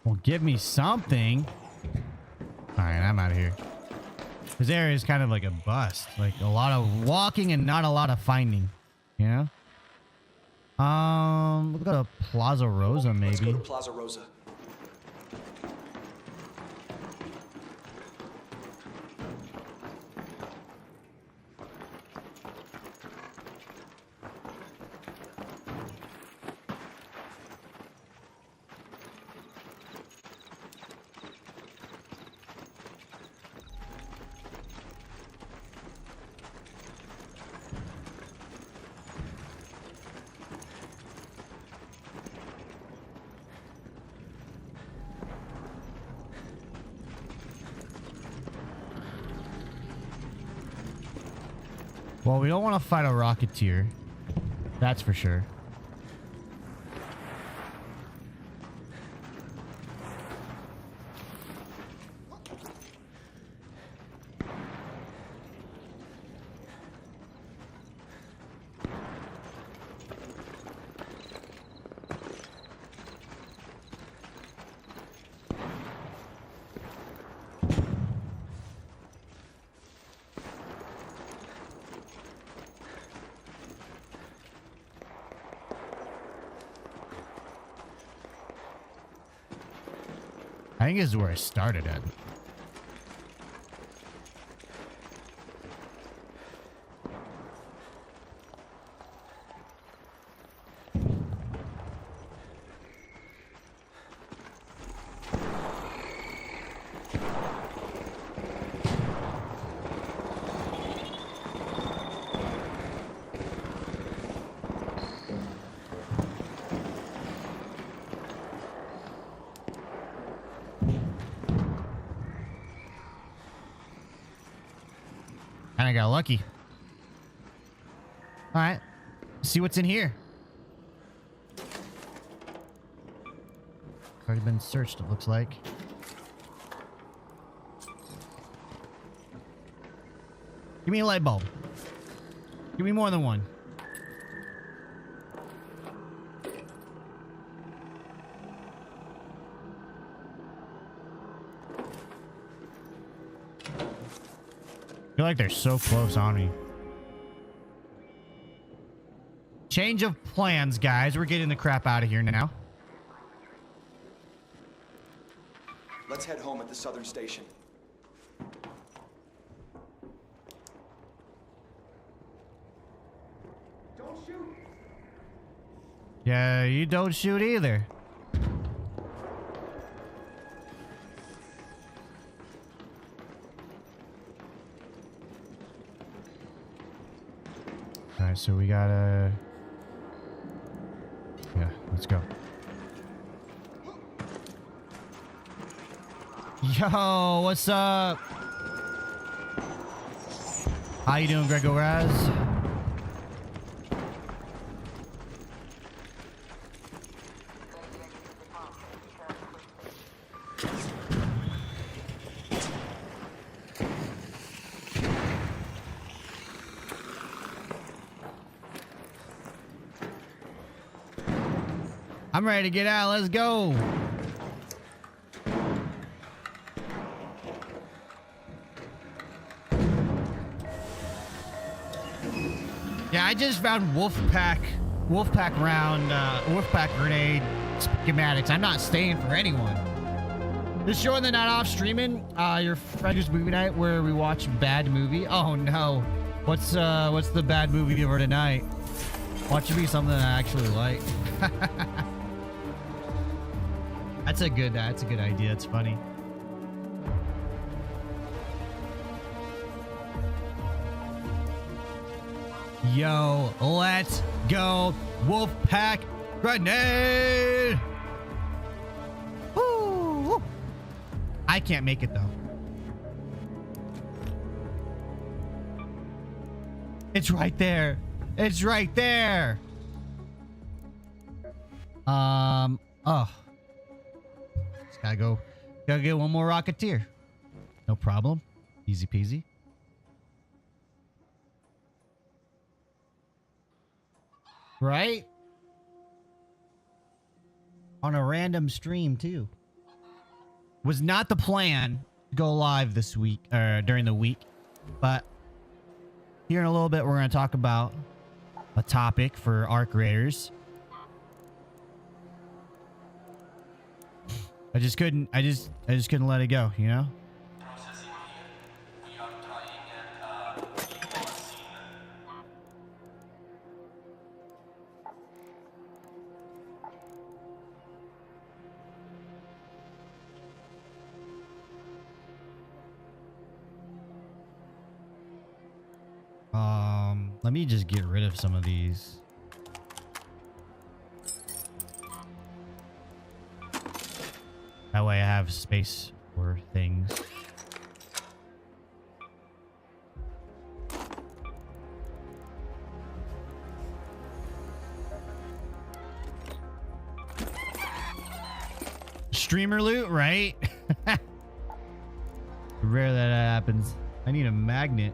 Well, give me something. All right, I'm out of here. This area is kind of like a bust. Like a lot of walking and not a lot of finding. You know? We'll go to Plaza Rosa, maybe. Let's go to Plaza Rosa. Well, we don't want to fight a Rocketeer. That's for sure. I think this is where I started at. And I got lucky. All right. See what's in here. Already been searched, it looks like. Give me a light bulb. Give me more than one. I feel like they're so close on me. Change of plans, guys. We're getting the crap out of here now. Let's head home at the southern station. Don't shoot. Yeah, you don't shoot either. Alright, so we gotta... Yeah, let's go. Yo, what's up? How you doing, Gregor Raz? I'm ready to get out. Let's go. Yeah, I just found Wolfpack grenade schematics. I'm not staying for anyone. This show on the night off streaming, your friend's movie night where we watch bad movie. Oh no. What's the bad movie for tonight? Watch it be something I actually like. That's a good idea. It's funny. Yo, let's go. Wolfpack grenade. Woo. I can't make it though. It's right there. It's right there. Oh. Just gotta get one more Rocketeer. No problem. Easy peasy. Right? On a random stream too. Was not the plan to go live this week, during the week, but here in a little bit we're going to talk about a topic for Arc Raiders. I just couldn't let it go, you know? Let me just get rid of some of these. That way I have space for things. streamer loot, right? Rare that happens. I need a magnet.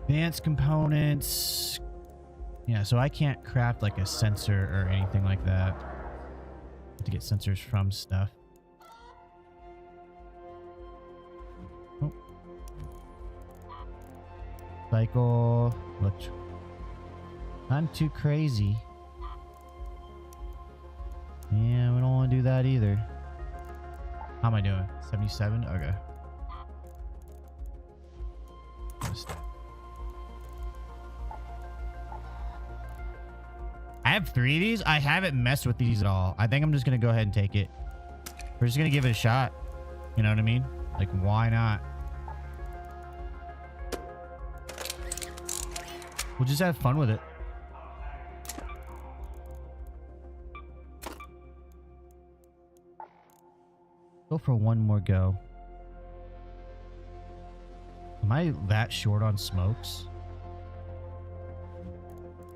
Advanced components. Yeah, so I can't craft like a sensor or anything like that. I have to get sensors from stuff. Oh. Cycle. Which? Not too crazy. Yeah, we don't want to do that either. How am I doing? 77? Okay. I have 3 of these. I haven't messed with these at all. I think I'm just going to go ahead and take it. We're just going to give it a shot. You know what I mean? Like, why not? We'll just have fun with it. Go for one more go. Am I that short on smokes?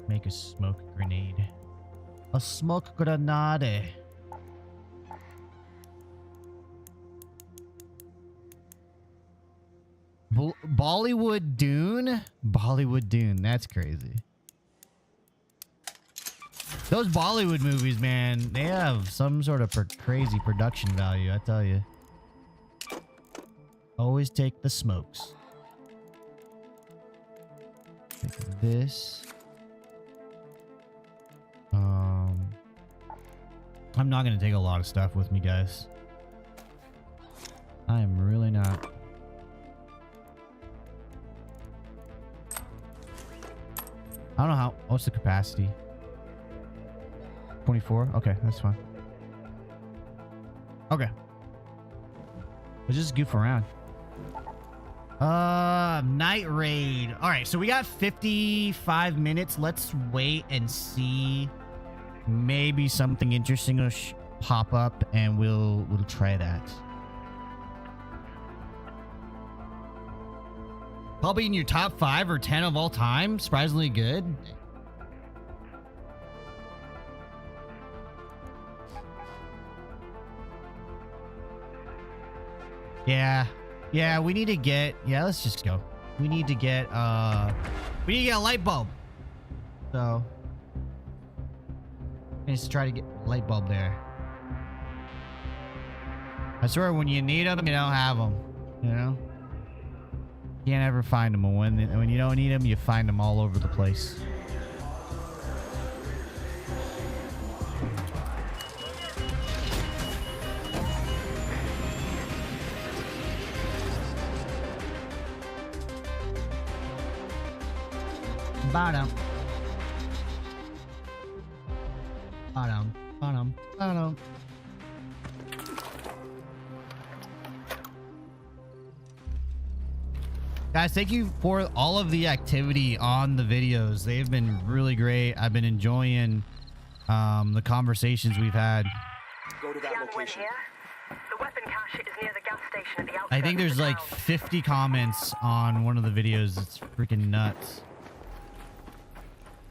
Make a smoke grenade. A smoke grenade. Bollywood Dune? Bollywood Dune. That's crazy. Those Bollywood movies, man, they have some sort of crazy production value, I tell you. Always take the smokes. Take this. I'm not going to take a lot of stuff with me, guys. I am really not. I don't know how. What's the capacity? 24? Okay, that's fine. Okay. Let's just goof around. Night raid. All right, so we got 55 minutes. Let's wait and see. Maybe something interesting will pop up, and we'll try that. Probably in your top 5 or 10 of all time. Surprisingly good. Yeah, we need to get, let's just go. We need to get a light bulb. So let's try to get a light bulb there. I swear, when you need them, you don't have them. You know? Can't ever find them. When you don't need them, you find them all over the place. Bottom. Bottom. Bottom. Bottom. Guys, thank you for all of the activity on the videos. They've been really great. I've been enjoying the conversations we've had. Go to that location. The weapon cache is near the gas station at the outskirts. I think there's of the like town. 50 comments on one of the videos. It's freaking nuts.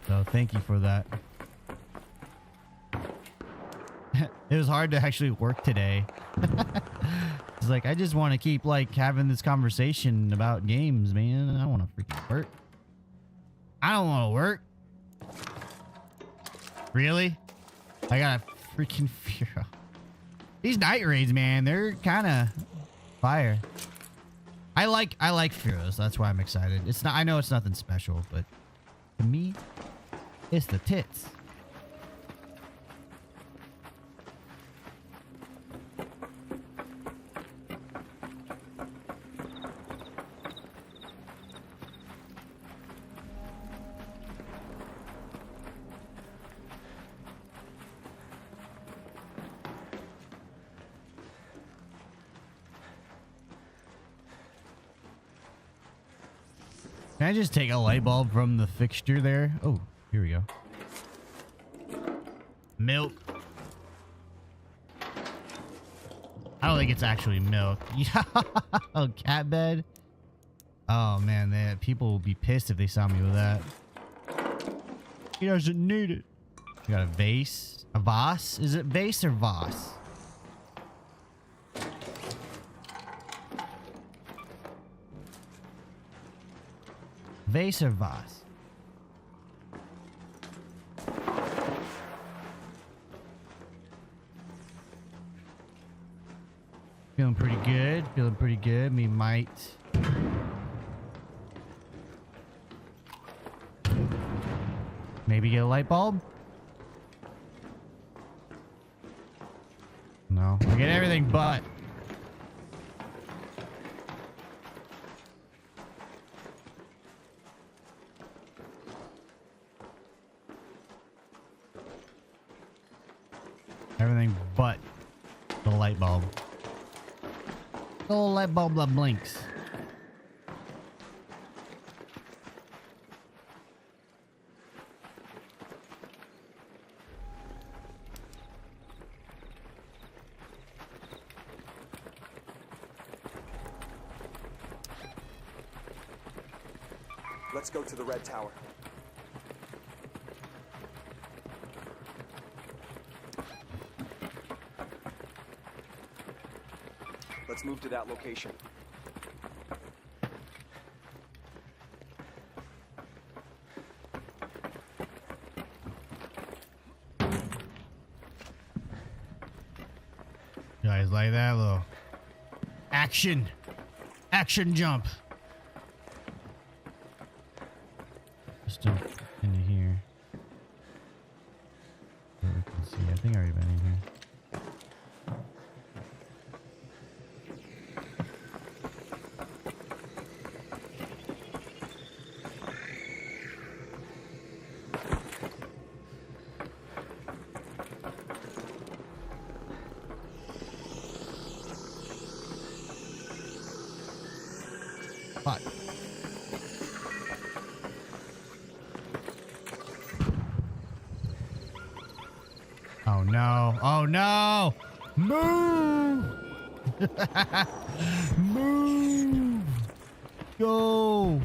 So thank you for that. It was hard to actually work today. It's like, I just want to keep like having this conversation about games, man. I don't want to freaking work. I don't want to work. Really? I gotta freaking fear. These night raids, man, they're kind of fire. I like Fearless. That's why I'm excited. It's not. I know it's nothing special, but to me, it's the tits. Can I just take a light bulb from the fixture there? Oh, here we go. Milk. I don't think it's actually milk. Yeah. Oh, cat bed. Oh man, people will be pissed if they saw me with that. He doesn't need it. You got a vase? A vase? Is it vase or vase? Vase or vase? Feeling pretty good. Feeling pretty good. Me might. Maybe get a light bulb? No. I get everything but. Everything but the light bulb. The little light bulb that blinks. Let's go to the red tower. Let's move to that location. You guys like that little action jump? Just into here. So we can see. I think I already been in here. Fuck. Oh no. Oh no. Move. Move. Go.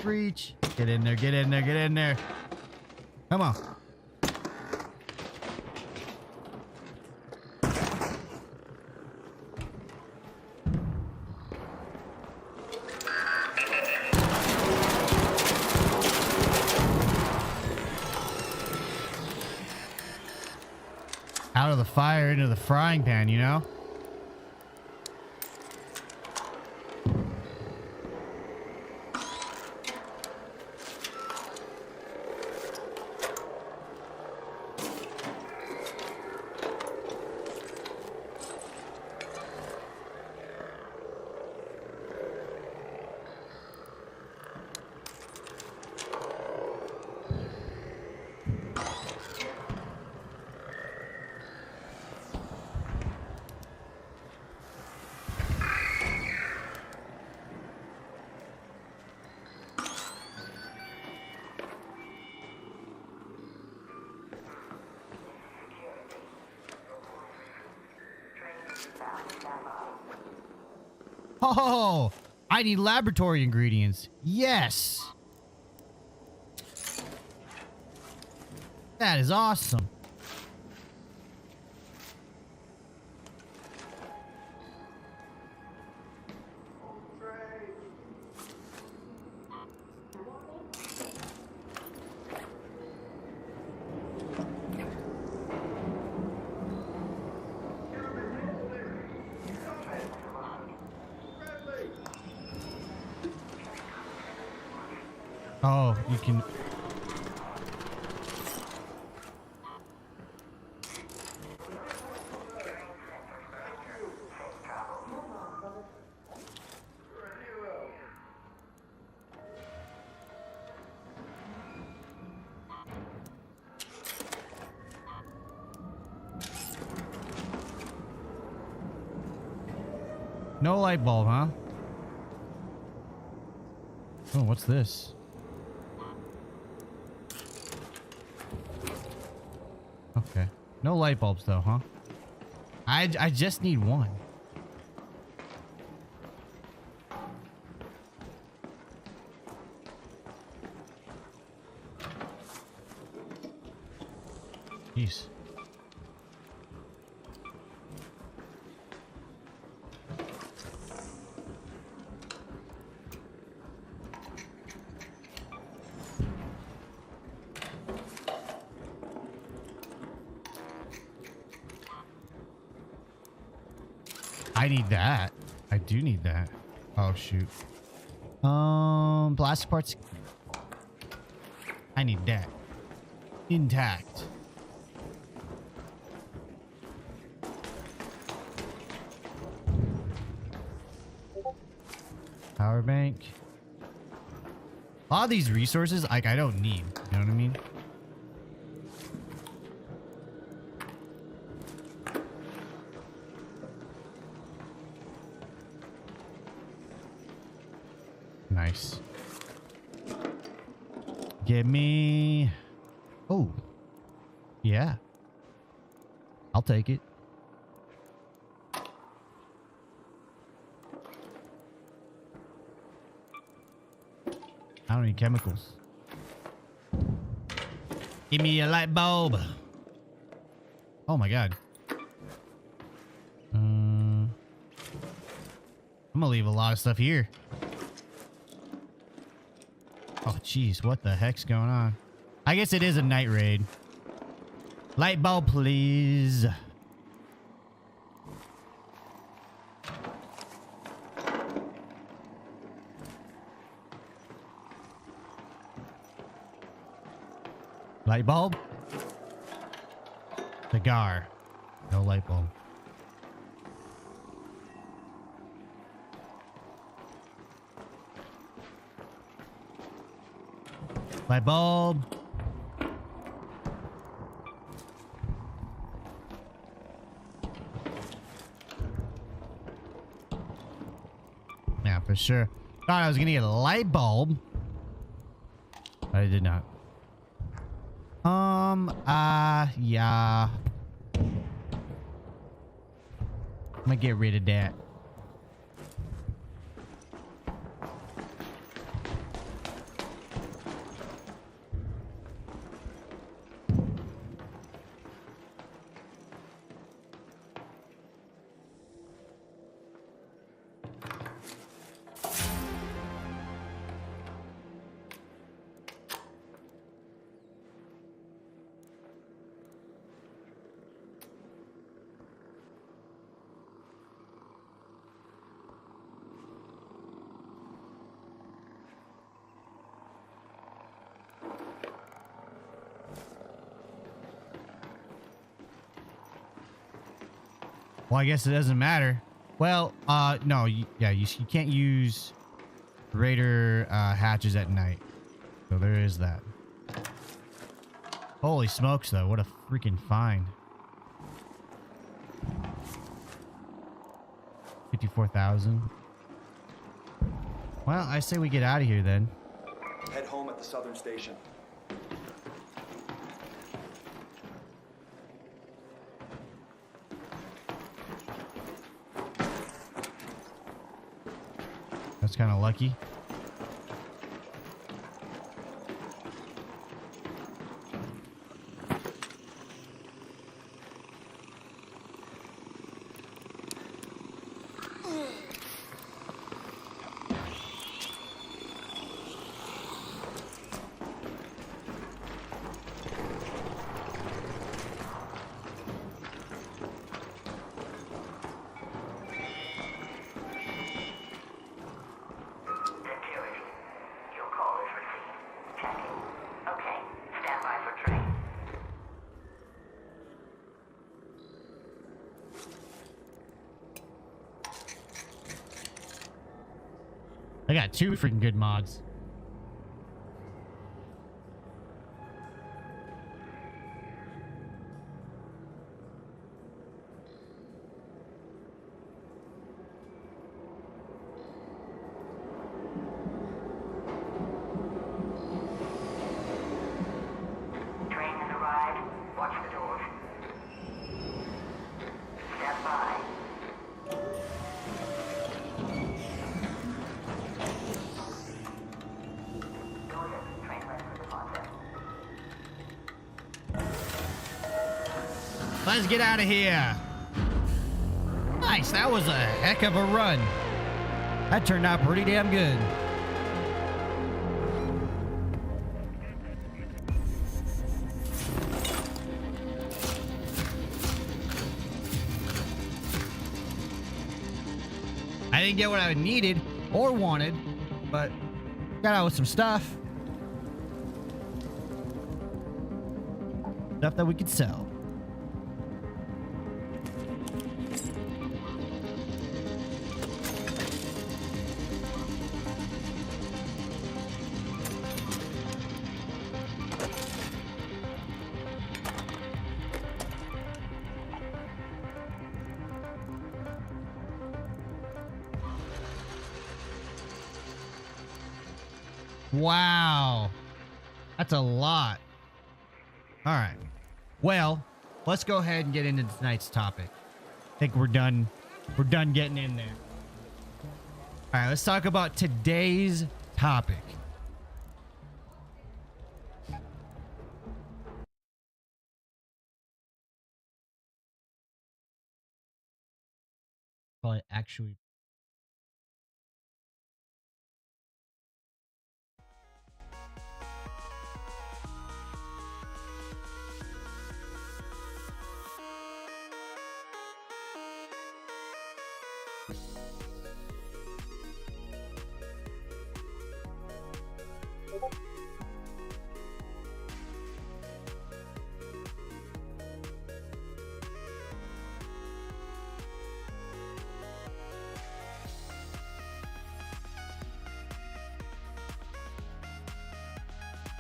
Reach. Get in there. Get in there. Come on. Out of the fire into the frying pan, you know? Oh, I need laboratory ingredients. Yes. That is awesome. Oh, you can. No light bulb, huh? Oh, what's this? Okay. No light bulbs though, huh? I just need one. Jeez. I need that. I do need that. Oh shoot. Plastic parts. I need that. Intact. Power bank. A lot of these resources, like, I don't need. You know what I mean? Nice. Give me... Oh. Yeah. I'll take it. I don't need chemicals. Give me a light bulb. Oh my god. I'm gonna leave a lot of stuff here. Oh jeez, what the heck's going on? I guess it is a night raid. Light bulb, please. Light bulb? Cigar. No light bulb. Light bulb. Yeah, for sure. Thought I was gonna get a light bulb. But I did not. Yeah. I'm gonna get rid of that. Well, I guess it doesn't matter. Well, no, yeah, you can't use Raider hatches at night. So there is that. Holy smokes, though. What a freaking find. 54,000. Well, I say we get out of here then. Head home at the southern station. That's kind of lucky. I got 2 freaking good mods. Train has arrived. Watch the doors. Stand by. Let's get out of here. Nice. That was a heck of a run. That turned out pretty damn good. I didn't get what I needed or wanted, but got out with some stuff. Stuff that we could sell. Wow. That's a lot. All right. Well, let's go ahead and get into tonight's topic. I think we're done. We're done getting in there. All right, let's talk about today's topic. Probably actually.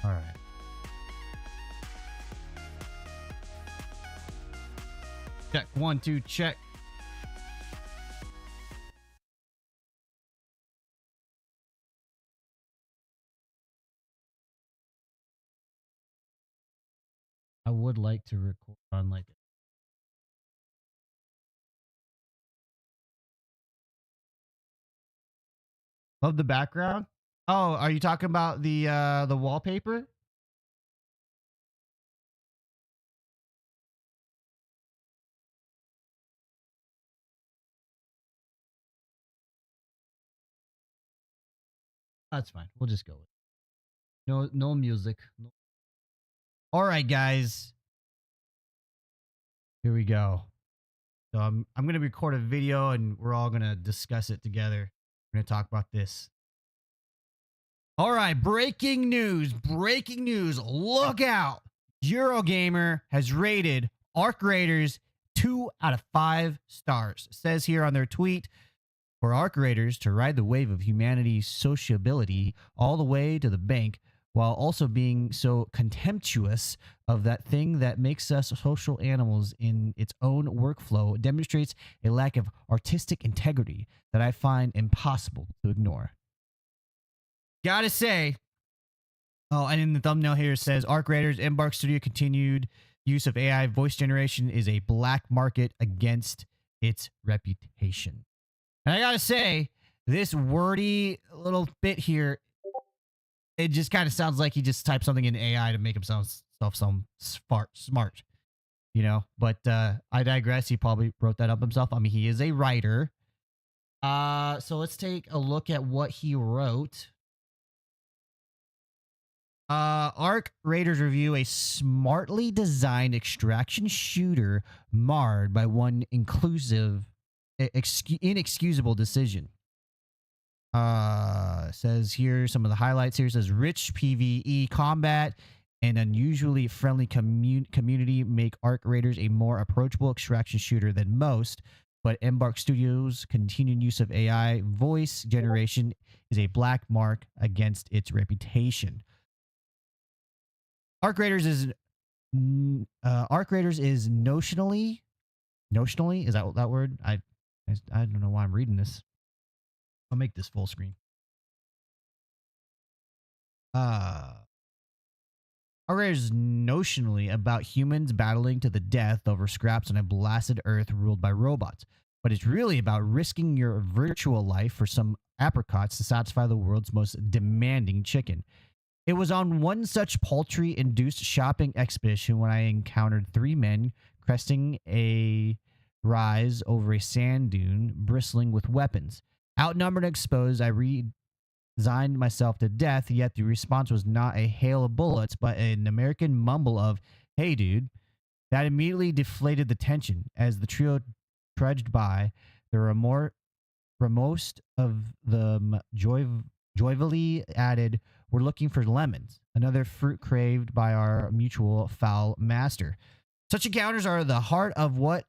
All right. Check. 1, 2, check. I would like to record on like love the background. Oh, are you talking about the wallpaper? That's fine. We'll just go with it. No music. No. All right, guys. Here we go. So I'm gonna record a video and we're all gonna discuss it together. We're gonna talk about this. All right, breaking news. Breaking news. Look out. Eurogamer has rated Arc Raiders 2 out of 5 stars. It says here on their tweet, for Arc Raiders to ride the wave of humanity's sociability all the way to the bank, while also being so contemptuous of that thing that makes us social animals in its own workflow, demonstrates a lack of artistic integrity that I find impossible to ignore. Gotta say, oh, and in the thumbnail here it says, Arc Raiders Embark Studio continued use of AI voice generation is a black market against its reputation. And I gotta say, this wordy little bit here, it just kind of sounds like he just typed something in AI to make himself some smart, you know? But I digress. He probably wrote that up himself. I mean, he is a writer. So let's take a look at what he wrote. Arc Raiders review a smartly designed extraction shooter marred by one inexcusable decision. Says here some of the highlights here. Says rich PvE combat and unusually friendly community make Arc Raiders a more approachable extraction shooter than most, but Embark Studios' continued use of AI voice generation is a black mark against its reputation. Arc Raiders is notionally is that word? I don't know why I'm reading this. I'll make this full screen. Arc Raiders is notionally about humans battling to the death over scraps on a blasted Earth ruled by robots, but it's really about risking your virtual life for some apricots to satisfy the world's most demanding chicken. It was on one such paltry-induced shopping expedition when I encountered 3 men cresting a rise over a sand dune bristling with weapons. Outnumbered and exposed, I resigned myself to death, yet the response was not a hail of bullets, but an American mumble of, "Hey, dude." That immediately deflated the tension. As the trio trudged by, there were most of them joyfully added, "We're looking for lemons, another fruit craved by our mutual foul master." Such encounters are the heart of what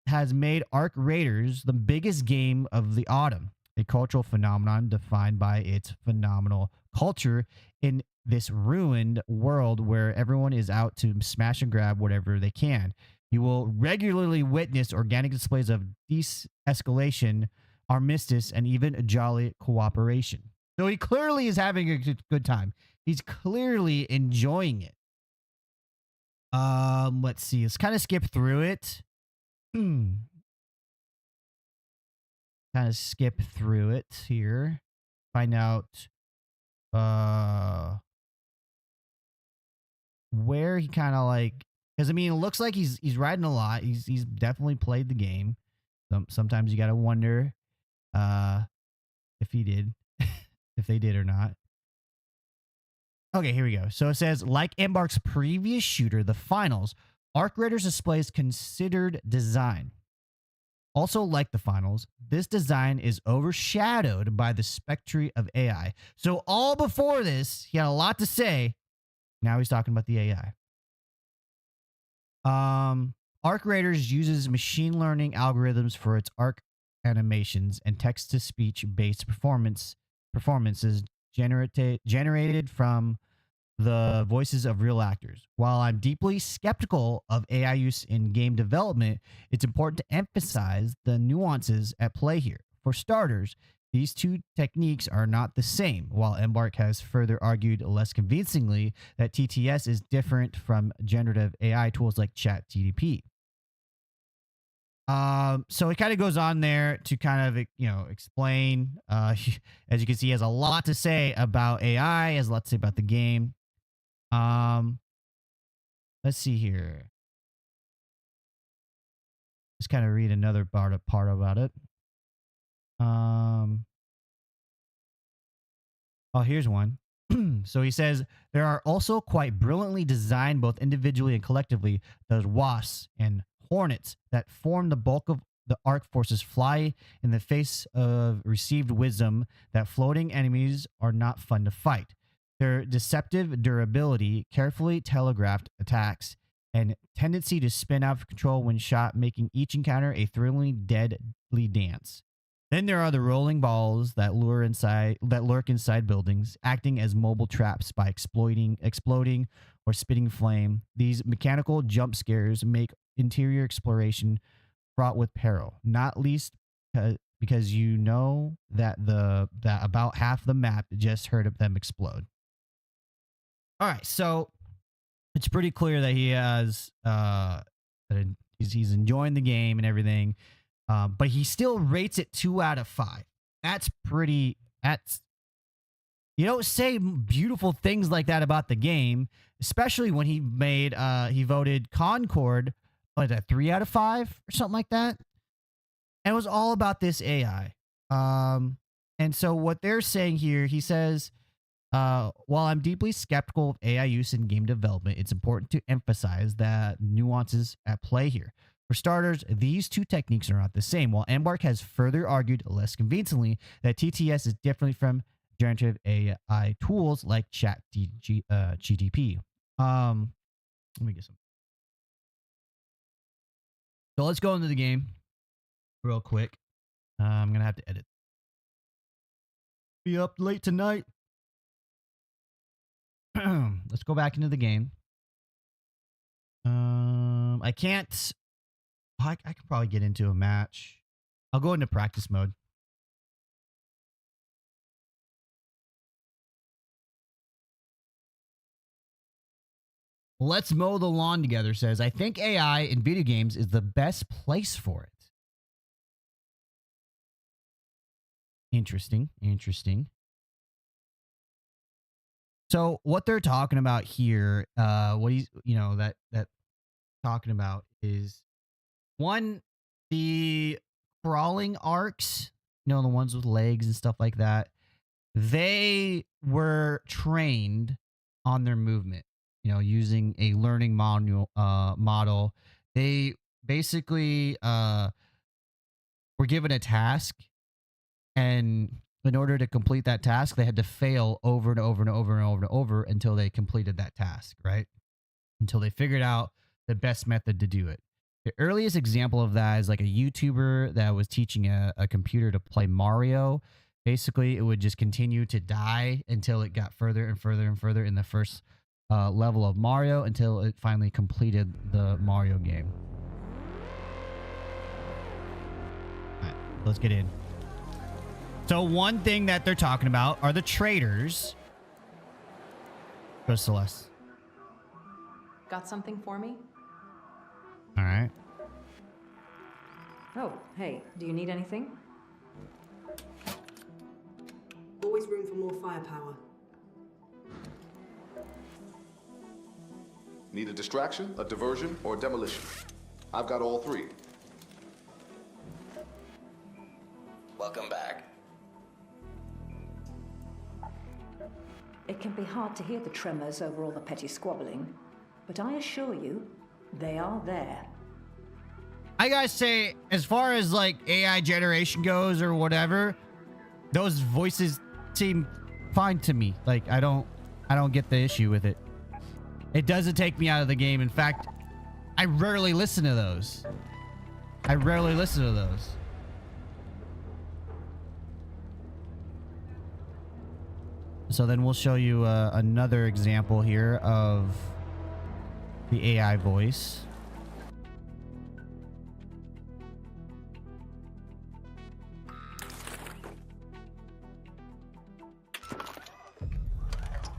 has made Ark Raiders the biggest game of the autumn, a cultural phenomenon defined by its phenomenal culture in this ruined world where everyone is out to smash and grab whatever they can. You will regularly witness organic displays of de-escalation, armistice, and even a jolly cooperation. So he clearly is having a good time. He's clearly enjoying it. Let's see. Let's kind of skip through it. Kind of skip through it here. Find out where he kind of like, because I mean, it looks like he's riding a lot. He's definitely played the game. Sometimes you gotta wonder if he did, if they did or not. Okay, here we go. So it says, like Embark's previous shooter, the finals, Ark Raiders displays considered design. Also, like the finals, this design is overshadowed by the spectre of AI. So all before this, he had a lot to say. Now he's talking about the AI. Ark Raiders uses machine learning algorithms for its Ark animations and text-to-speech based performances generated from the voices of real actors. While I'm deeply skeptical of AI use in game development, it's important to emphasize the nuances at play here. For starters, these two techniques are not the same, while Embark has further argued less convincingly that TTS is different from generative AI tools like ChatGPT. So it kind of goes on there to kind of, explain. As you can see, he has a lot to say about AI, has a lot to say about the game. Let's see here. Just kind of read another part about it. Oh, here's one. So he says, there are also quite brilliantly designed both individually and collectively, those wasps and hornets that form the bulk of the Ark forces fly in the face of received wisdom that floating enemies are not fun to fight. Their deceptive durability, carefully telegraphed attacks, and tendency to spin out of control when shot, making each encounter a thrillingly deadly dance. Then there are the rolling balls that lurk inside buildings, acting as mobile traps by exploding or spitting flame. These mechanical jump scares make interior exploration fraught with peril, not least because you know that about half the map just heard of them explode. All right, so it's pretty clear that he has that he's enjoying the game and everything. But he still rates it 2 out of 5. That's you don't say beautiful things like that about the game, especially when he voted Concord, what is that, 3 out of 5 or something like that? And it was all about this AI. And so what they're saying here, he says, while I'm deeply skeptical of AI use in game development, it's important to emphasize that nuances at play here. For starters, these two techniques are not the same, while Embark has further argued less convincingly that TTS is different from generative AI tools like ChatGPT. Let me get some. So let's go into the game real quick. I'm going to have to edit. Be up late tonight. Let's go back into the game. I can't. I could probably get into a match. I'll go into practice mode. Let's mow the lawn together says, I think AI in video games is the best place for it. Interesting. So what they're talking about here, what he's, that talking about is one, the crawling arcs, you know, the ones with legs and stuff like that. They were trained on their movement, you know, using a learning model. They basically were given a task, and in order to complete that task, they had to fail over and over and over and over and over until they completed that task, right? Until they figured out the best method to do it. The earliest example of that is like a YouTuber that was teaching a computer to play Mario. Basically, it would just continue to die until it got further and further and further in the first level of Mario until it finally completed the Mario game. All right, let's get in. So one thing that they're talking about are the traders. Go Celeste. Got something for me? All right. Oh, hey, do you need anything? Always room for more firepower. Need a distraction, a diversion, or a demolition? I've got all three. Welcome back. It can be hard to hear the tremors over all the petty squabbling, but I assure you, they are there. I gotta say, as far as like AI generation goes or whatever, those voices seem fine to me. Like I don't get the issue with it. It doesn't take me out of the game. In fact, I rarely listen to those. So then we'll show you another example here of the AI voice.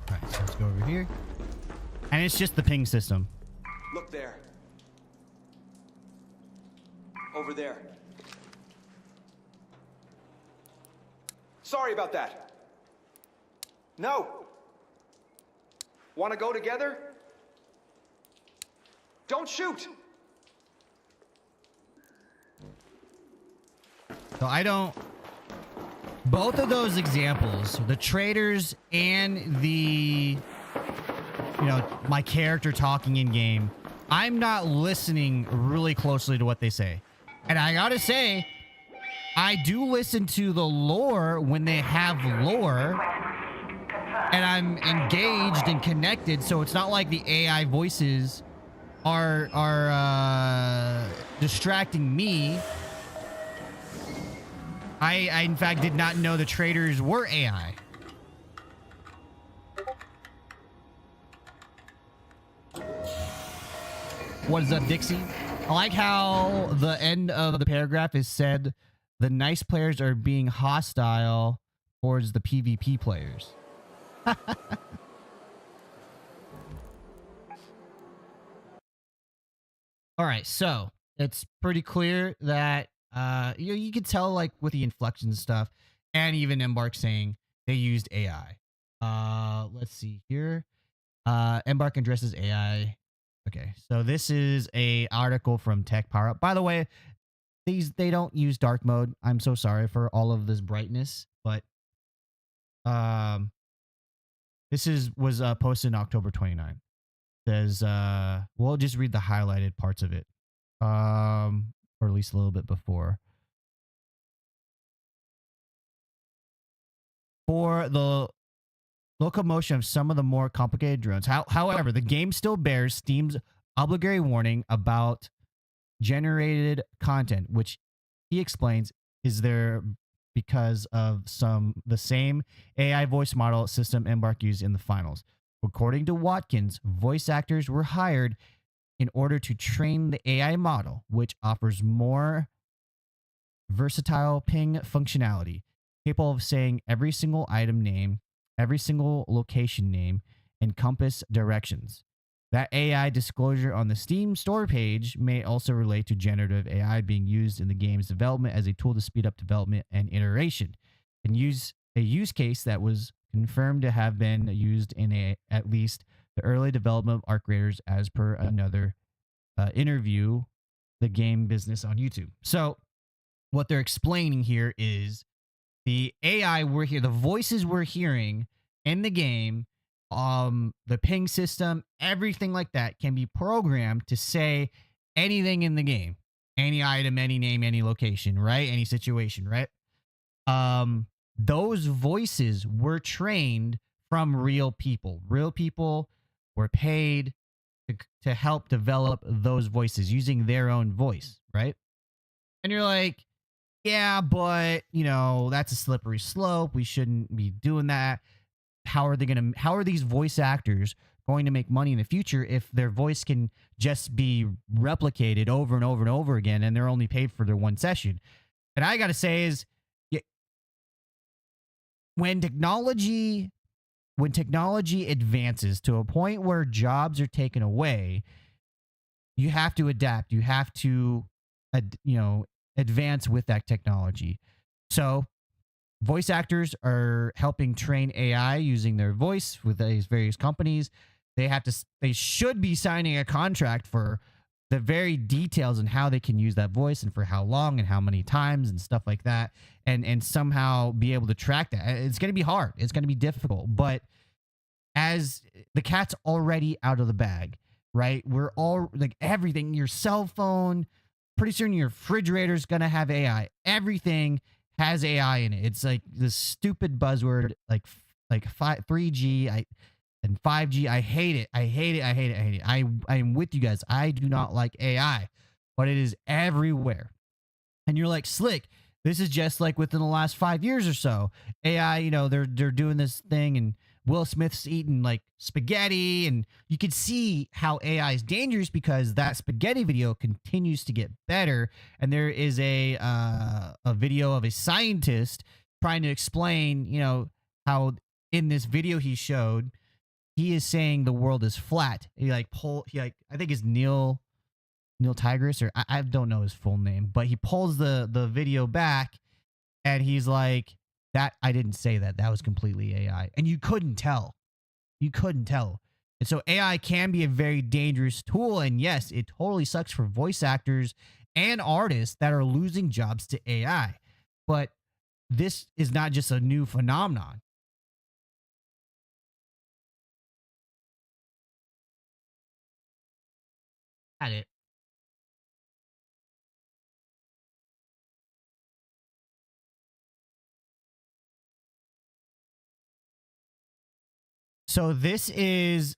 Alright, so let's go over here. And it's just the ping system. Look there. Over there. Sorry about that. No. Want to go together? Don't shoot. So I don't... Both of those examples, the traders and the... You know, my character talking in game, I'm not listening really closely to what they say. And I gotta say, I do listen to the lore when they have lore. And I'm engaged and connected, so it's not like the AI voices are distracting me. I in fact did not know the traders were AI. What is up, Dixie? I like how the end of the paragraph is said, the nice players are being hostile towards the PvP players. All right, so it's pretty clear that you can tell, like, with the inflections and stuff, and even Embark saying they used AI. Let's see here. Embark addresses AI. Okay, so this is a article from Tech Power Up. By the way, they don't use dark mode. I'm so sorry for all of this brightness, but this was posted on October 29th. Says we'll just read the highlighted parts of it, or at least a little bit before. For the locomotion of some of the more complicated drones. However, the game still bears Steam's obligatory warning about generated content, which he explains is there because of the same AI voice model system Embark used in the finals. According to Watkins, voice actors were hired in order to train the AI model, which offers more versatile ping functionality, capable of saying every single item name, every single location name, and compass directions. That AI disclosure on the Steam store page may also relate to generative AI being used in the game's development as a tool to speed up development and iteration, and use a use case that was confirmed to have been used in at least the early development of Arc Raiders, as per another interview the game business on YouTube. So what they're explaining here is the AI we're here, the voices we're hearing in the game, the ping system, everything like that can be programmed to say anything in the game, any item, any name, any location, right? Any situation, right? Those voices were trained from real people. Real people were paid to help develop those voices using their own voice, right? And you're like, yeah, but that's a slippery slope. We shouldn't be doing that. How are these voice actors going to make money in the future if their voice can just be replicated over and over and over again and they're only paid for their one session? And I got to say is, when technology advances to a point where jobs are taken away, you have to adapt. You have to, advance with that technology. So voice actors are helping train AI using their voice with these various companies. They should be signing a contract for the very details and how they can use that voice and for how long and how many times and stuff like that, and somehow be able to track that. It's going to be hard. It's going to be difficult, but as the cat's already out of the bag, right? We're all like everything, your cell phone, pretty soon your refrigerator's going to have AI. Everything has AI in it. It's like this stupid buzzword, like 3G and 5G. I hate it. I hate it. I hate it. I hate it. I am with you guys. I do not like AI, but it is everywhere. And you're like, Slick, this is just like within the last 5 years or so. AI, they're doing this thing, and Will Smith's eating like spaghetti, and you can see how AI is dangerous because that spaghetti video continues to get better. And there is a video of a scientist trying to explain, how in this video he showed, he is saying the world is flat. I think it's Neil Tigris, or I don't know his full name, but he pulls the video back and he's like, that I didn't say that. That was completely AI. And you couldn't tell. You couldn't tell. And so AI can be a very dangerous tool. And yes, it totally sucks for voice actors and artists that are losing jobs to AI. But this is not just a new phenomenon. At it. So this is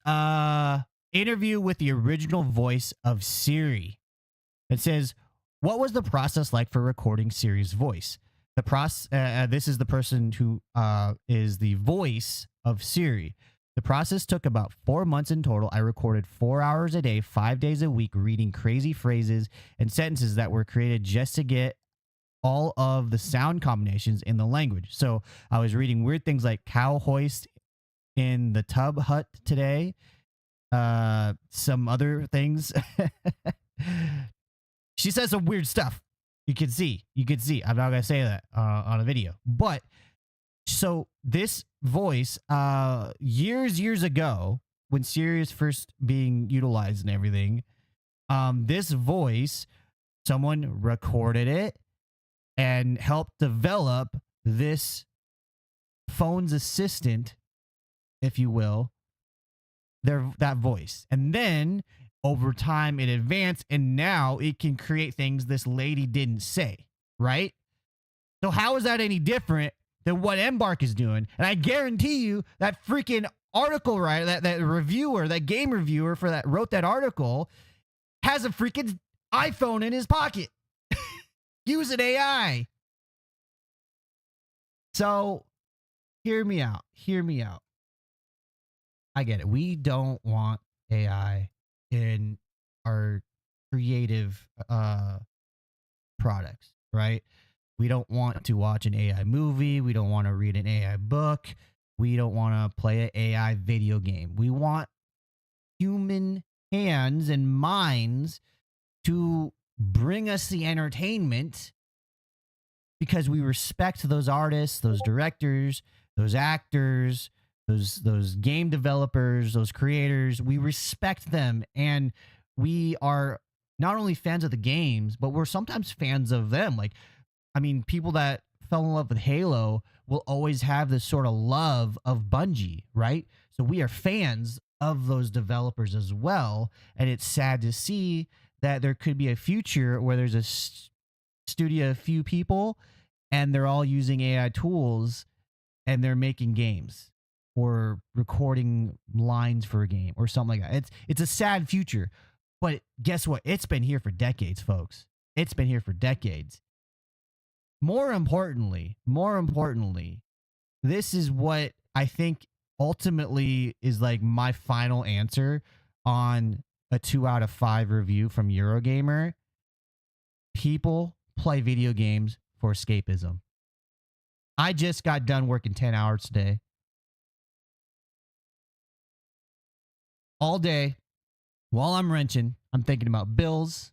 interview with the original voice of Siri. It says, what was the process like for recording Siri's voice? This is the person who is the voice of Siri. The process took about 4 months in total. I recorded 4 hours a day, 5 days a week, reading crazy phrases and sentences that were created just to get all of the sound combinations in the language. So I was reading weird things like cow hoist in the tub hut today. Some other things. She says some weird stuff. You can see. I'm not gonna say that on a video. But so this voice, years ago, when Siri is first being utilized and everything, this voice, someone recorded it and helped develop this phone's assistant, if you will, that voice. And then over time it advanced, and now it can create things this lady didn't say, right? So how is that any different than what Embark is doing? And I guarantee you that freaking article writer, that reviewer, that game reviewer wrote that article, has a freaking iPhone in his pocket using AI. So hear me out. I get it. We don't want AI in our creative products, right? We don't want to watch an AI movie. We don't want to read an AI book. We don't want to play an AI video game. We want human hands and minds to bring us the entertainment because we respect those artists, those directors, those actors, those game developers, those creators. We respect them, and we are not only fans of the games, but we're sometimes fans of them. Like, I mean, people that fell in love with Halo will always have this sort of love of Bungie, right? So we are fans of those developers as well. And it's sad to see that there could be a future where there's a studio of few people and they're all using AI tools and they're making games or recording lines for a game or something like that. It's a sad future. But guess what? It's been here for decades, folks. It's been here for decades. More importantly, this is what I think ultimately is like my final answer on a 2 out of 5 review from Eurogamer. People play video games for escapism. I just got done working 10 hours today. All day, while I'm wrenching, I'm thinking about bills,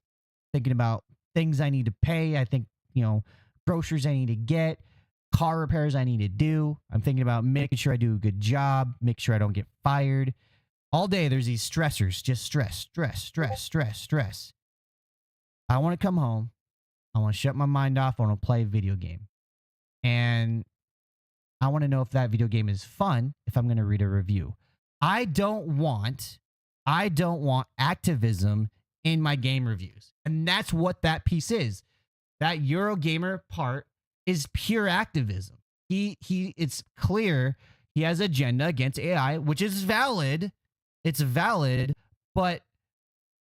thinking about things I need to pay. I think, groceries I need to get, car repairs I need to do. I'm thinking about making sure I do a good job, make sure I don't get fired. All day, there's these stressors, just stress. I want to come home. I want to shut my mind off. I want to play a video game. And I want to know if that video game is fun, if I'm going to read a review. I don't want activism in my game reviews. And that's what that piece is. That Eurogamer part is pure activism. It's clear he has agenda against AI, which is valid. It's valid, but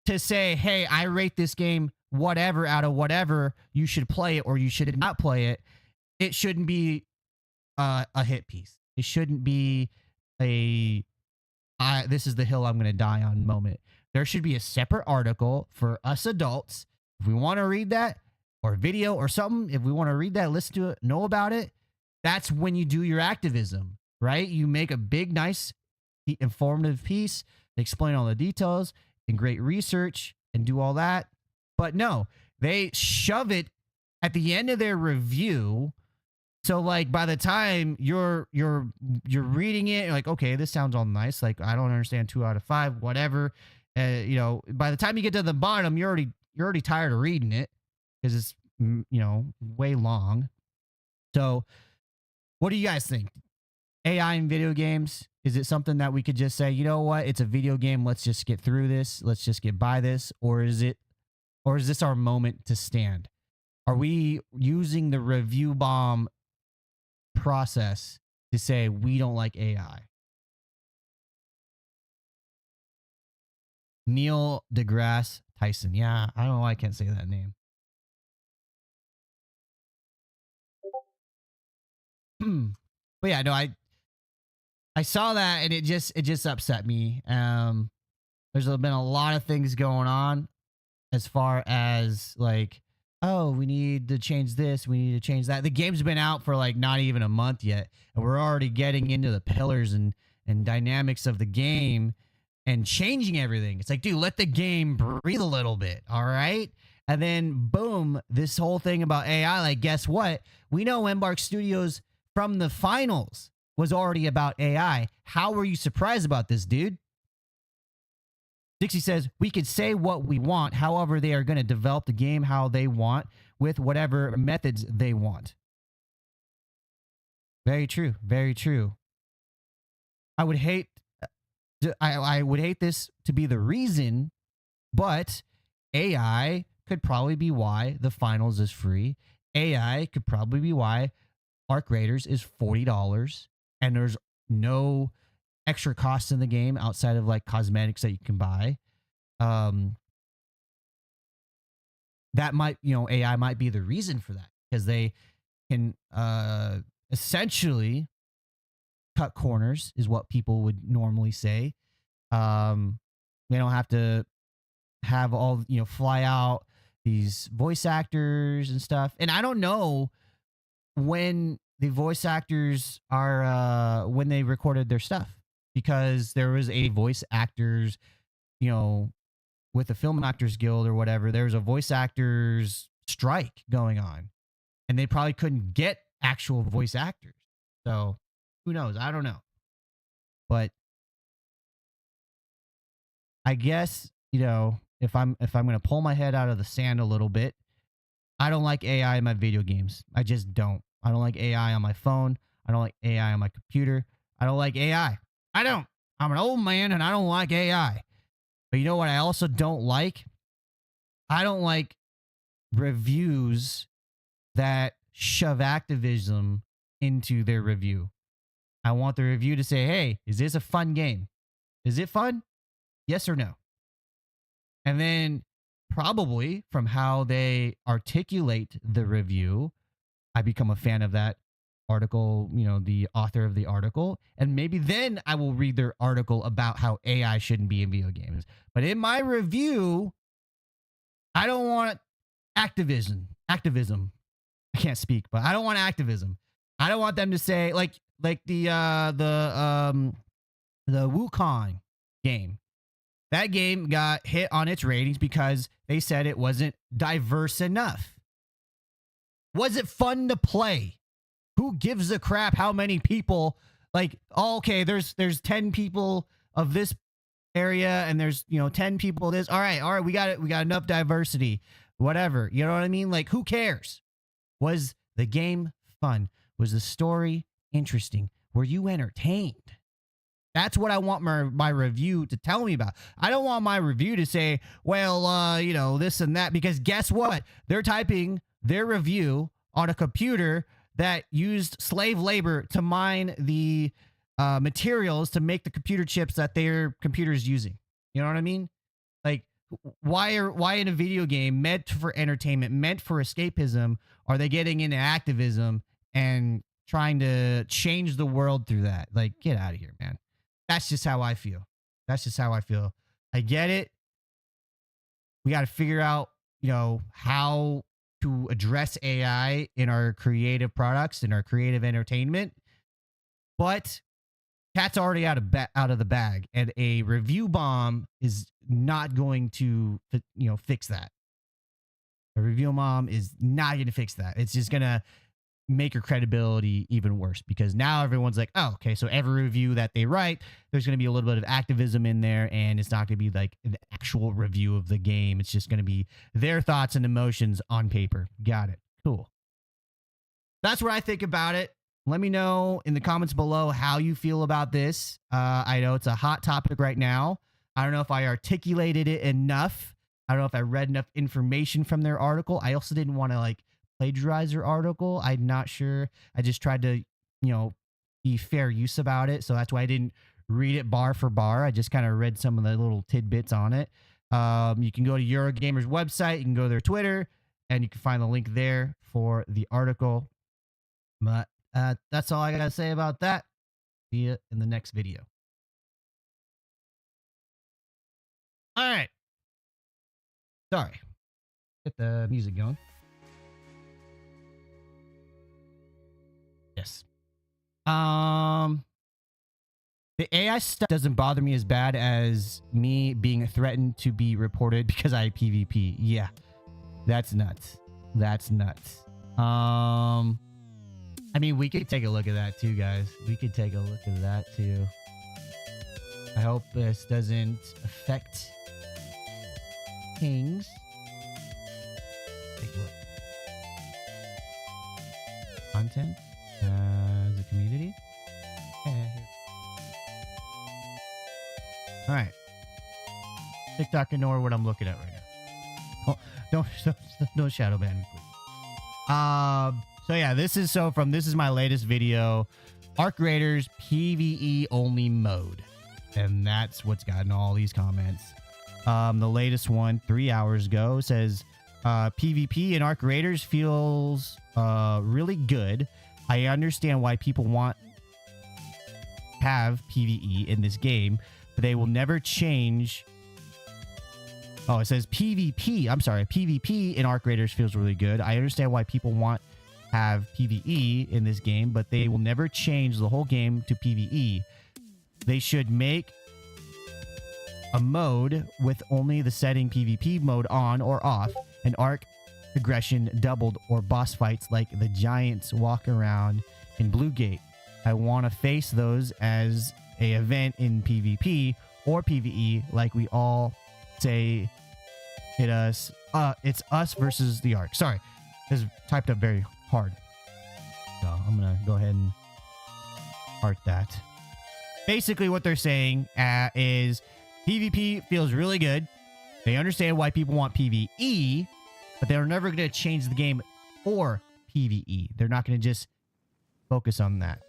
to say, hey, I rate this game whatever out of whatever, you should play it or you should not play it, it shouldn't be a hit piece. It shouldn't be this is the hill I'm going to die on moment. There should be a separate article for us adults. If we want to read that, or video or something, if we want to read that, listen to it, know about it, that's when you do your activism, right? You make a big, nice, informative piece, explain all the details and great research and do all that. But no, they shove it at the end of their review. So like by the time you're reading it, you're like, okay, this sounds all nice. Like I don't understand 2 out of 5, whatever. By the time you get to the bottom, you're already tired of reading it because it's way long. So what do you guys think? AI in video games, is it something that we could just say, you know what, it's a video game, let's just get through this, let's just get by this, or is this our moment to stand? Are we using the review bomb process to say we don't like AI? Neil deGrasse Tyson. Yeah, I don't know why I can't say that name. But yeah, no, I saw that and it just upset me. There's been a lot of things going on as far as like, oh, we need to change this, we need to change that. The game's been out for like not even a month yet, and we're already getting into the pillars and dynamics of the game and changing everything. It's like, dude, let the game breathe a little bit, all right? And then boom, this whole thing about AI, like, guess what? We know Embark Studios from the finals was already about AI. How were you surprised about this, dude? Dixie says, we could say what we want. However, they are going to develop the game how they want with whatever methods they want. Very true. Very true. I would hate this to be the reason, but AI could probably be why the finals is free. AI could probably be why Arc Raiders is $40 and there's no extra costs in the game outside of like cosmetics that you can buy. That might, AI might be the reason for that, because they can essentially cut corners is what people would normally say. They don't have to have all, fly out these voice actors and stuff. And I don't know when the voice actors are, when they recorded their stuff, because there was a voice actors, with the Film Actors Guild or whatever, there was a voice actors strike going on and they probably couldn't get actual voice actors. So who knows? I don't know. But I guess, if I'm gonna pull my head out of the sand a little bit, I don't like AI in my video games. I just don't. I don't like AI on my phone. I don't like AI on my computer. I don't like AI. I don't. I'm an old man and I don't like AI. But you know what I also don't like? I don't like reviews that shove activism into their review. I want the review to say, hey, is this a fun game? Is it fun? Yes or no? And then probably from how they articulate the review, I become a fan of that article, you know, the author of the article. And maybe then I will read their article about how AI shouldn't be in video games. But in my review, I don't want activism. I can't speak, but I don't want activism. I don't want them to say like the Wukong game. That game got hit on its ratings because they said it wasn't diverse enough. Was it fun to play? Who gives a crap how many people, like, oh, okay, there's 10 people of this area and there's, 10 people this. All right, we got it. We got enough diversity. Whatever. You know what I mean? Like, who cares? Was the game fun? Was the story interesting? Were you entertained? That's what I want my review to tell me about. I don't want my review to say, well, this and that, because guess what? They're typing their review on a computer that used slave labor to mine the materials to make the computer chips that their computer is using. You know what I mean? Like, why in a video game meant for entertainment, meant for escapism, are they getting into activism and trying to change the world through that? Like, get out of here, man. That's just how I feel. I get it. We got to figure out, how to address AI in our creative products, in our creative entertainment. But cat's already out of the bag, and a review bomb is not going to, fix that. A review bomb is not going to fix that. It's just going to make your credibility even worse, because now everyone's like, oh, okay, so every review that they write, there's going to be a little bit of activism in there, and it's not going to be like an actual review of the game. It's just going to be their thoughts and emotions on paper. Got it. Cool. That's what I think about it. Let me know in the comments below how you feel about this. I know it's a hot topic right now. I don't know if I articulated it enough. I don't know if I read enough information from their article. I also didn't want to plagiarize their article. I'm not sure. I just tried to, be fair use about it. So that's why I didn't read it bar for bar. I just kind of read some of the little tidbits on it. You can go to Eurogamer's website. You can go to their Twitter, and you can find the link there for the article. But that's all I got to say about that. See you in the next video. All right. Sorry. Get the music going. Yes. The AI stuff doesn't bother me as bad as me being threatened to be reported because I PvP. Yeah. That's nuts. I mean, we could take a look at that too, guys. We could take a look at that too. I hope this doesn't affect things. Take a look. Content. As a community. All right. TikTok, ignore what I'm looking at right now. Don't shadow ban me, please. So yeah, this is my latest video, Arc Raiders PvE only mode, and that's what's gotten all these comments. The latest one 3 hours ago says PvP in Arc Raiders feels really good. I understand why people have PvE in this game, but they will never change. Oh, it says PvP. I'm sorry. PvP in Arc Raiders feels really good. I understand why people have PvE in this game, but they will never change the whole game to PvE. They should make a mode with only the setting PvP mode on or off, and Arc aggression doubled, or boss fights like the giants walk around in Blue Gate. I want to face those as a event in PvP or PvE, like we all say It's us versus the Ark. Sorry, it's typed up very hard. So I'm gonna go ahead and art that. Basically, what they're saying is PvP feels really good. They understand why people want PvE, but they're never going to change the game for PvE. They're not going to just focus on that.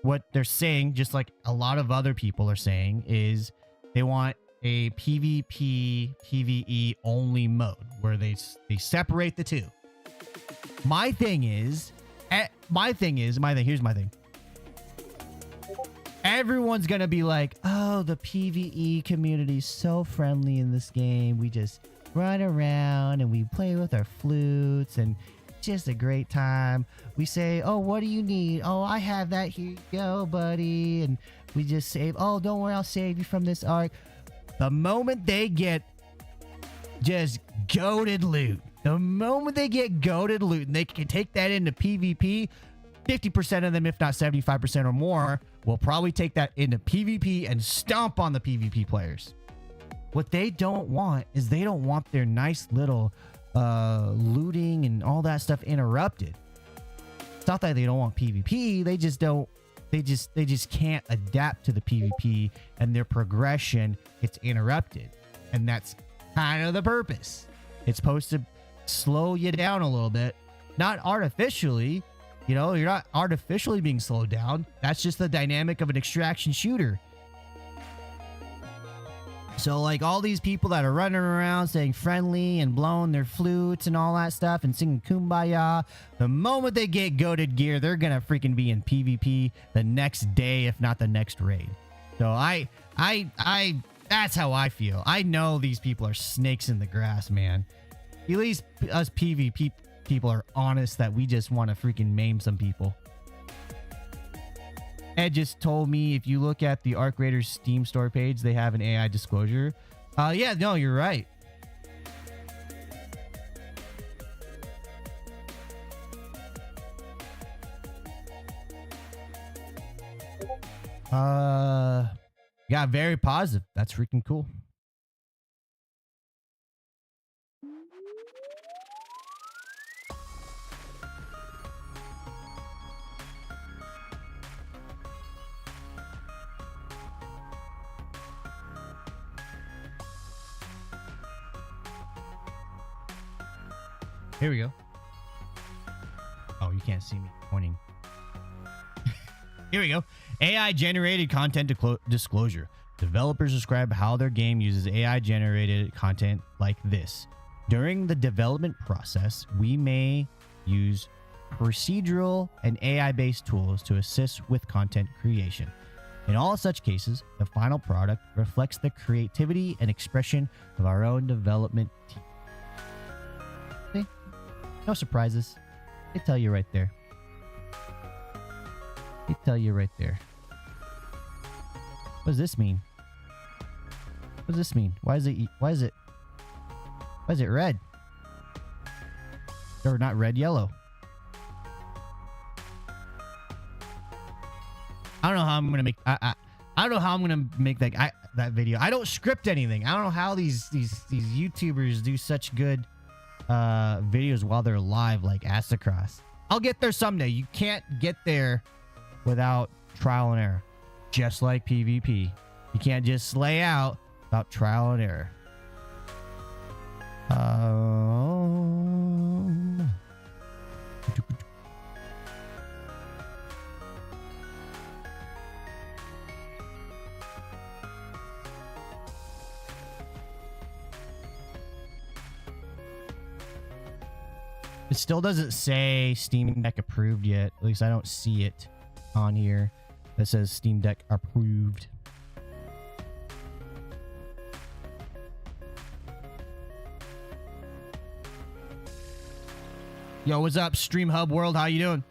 What they're saying, just like a lot of other people are saying, is they want a PvP, PvE only mode where they separate the two. Here's my thing. Everyone's gonna be like, oh, the PvE community is so friendly in this game. We just run around and we play with our flutes and just a great time. We say, oh, what do you need? Oh, I have that. Here you go, buddy. And we just save. Oh, don't worry, I'll save you from this Ark. The moment they get just goated loot, and they can take that into PvP, 50% of them, if not 75% or more, will probably take that into PvP and stomp on the PvP players. What they don't want is they don't want their nice little looting and all that stuff interrupted. It's not that they don't want PvP, they just can't adapt to the PvP and their progression gets interrupted. And that's kind of the purpose. It's supposed to slow you down a little bit, not artificially. You know, you're not artificially being slowed down. That's just the dynamic of an extraction shooter. So, like, all these people that are running around saying friendly and blowing their flutes and all that stuff and singing Kumbaya, the moment they get goated gear, they're gonna freaking be in PvP the next day, if not the next raid. So that's how I feel. I know these people are snakes in the grass, man. At least us PvP people are honest that we just want to freaking maim some people. Ed just told me if you look at the Arc Raiders Steam store page, they have an AI disclosure. Yeah, no, you're right. Yeah, very positive. That's freaking cool. Here we go. Oh, you can't see me pointing. Here we go. AI generated content disclosure. Developers describe how their game uses AI generated content like this. During the development process, we may use procedural and AI based tools to assist with content creation. In all such cases, the final product reflects the creativity and expression of our own development team. See? No surprises. They tell you right there. They tell you right there. What does this mean? What does this mean? Why is it red? Or not red, yellow. I don't know how I'm gonna make I don't know how I'm gonna make that video. I don't script anything. I don't know how these YouTubers do such good videos while they're live like Astacross. I'll get there someday. You can't get there without trial and error. Just like PvP. You can't just slay out without trial and error. It still doesn't say Steam Deck approved yet. At least I don't see it on here that says Steam Deck approved. Yo, what's up, Stream Hub World? How you doing?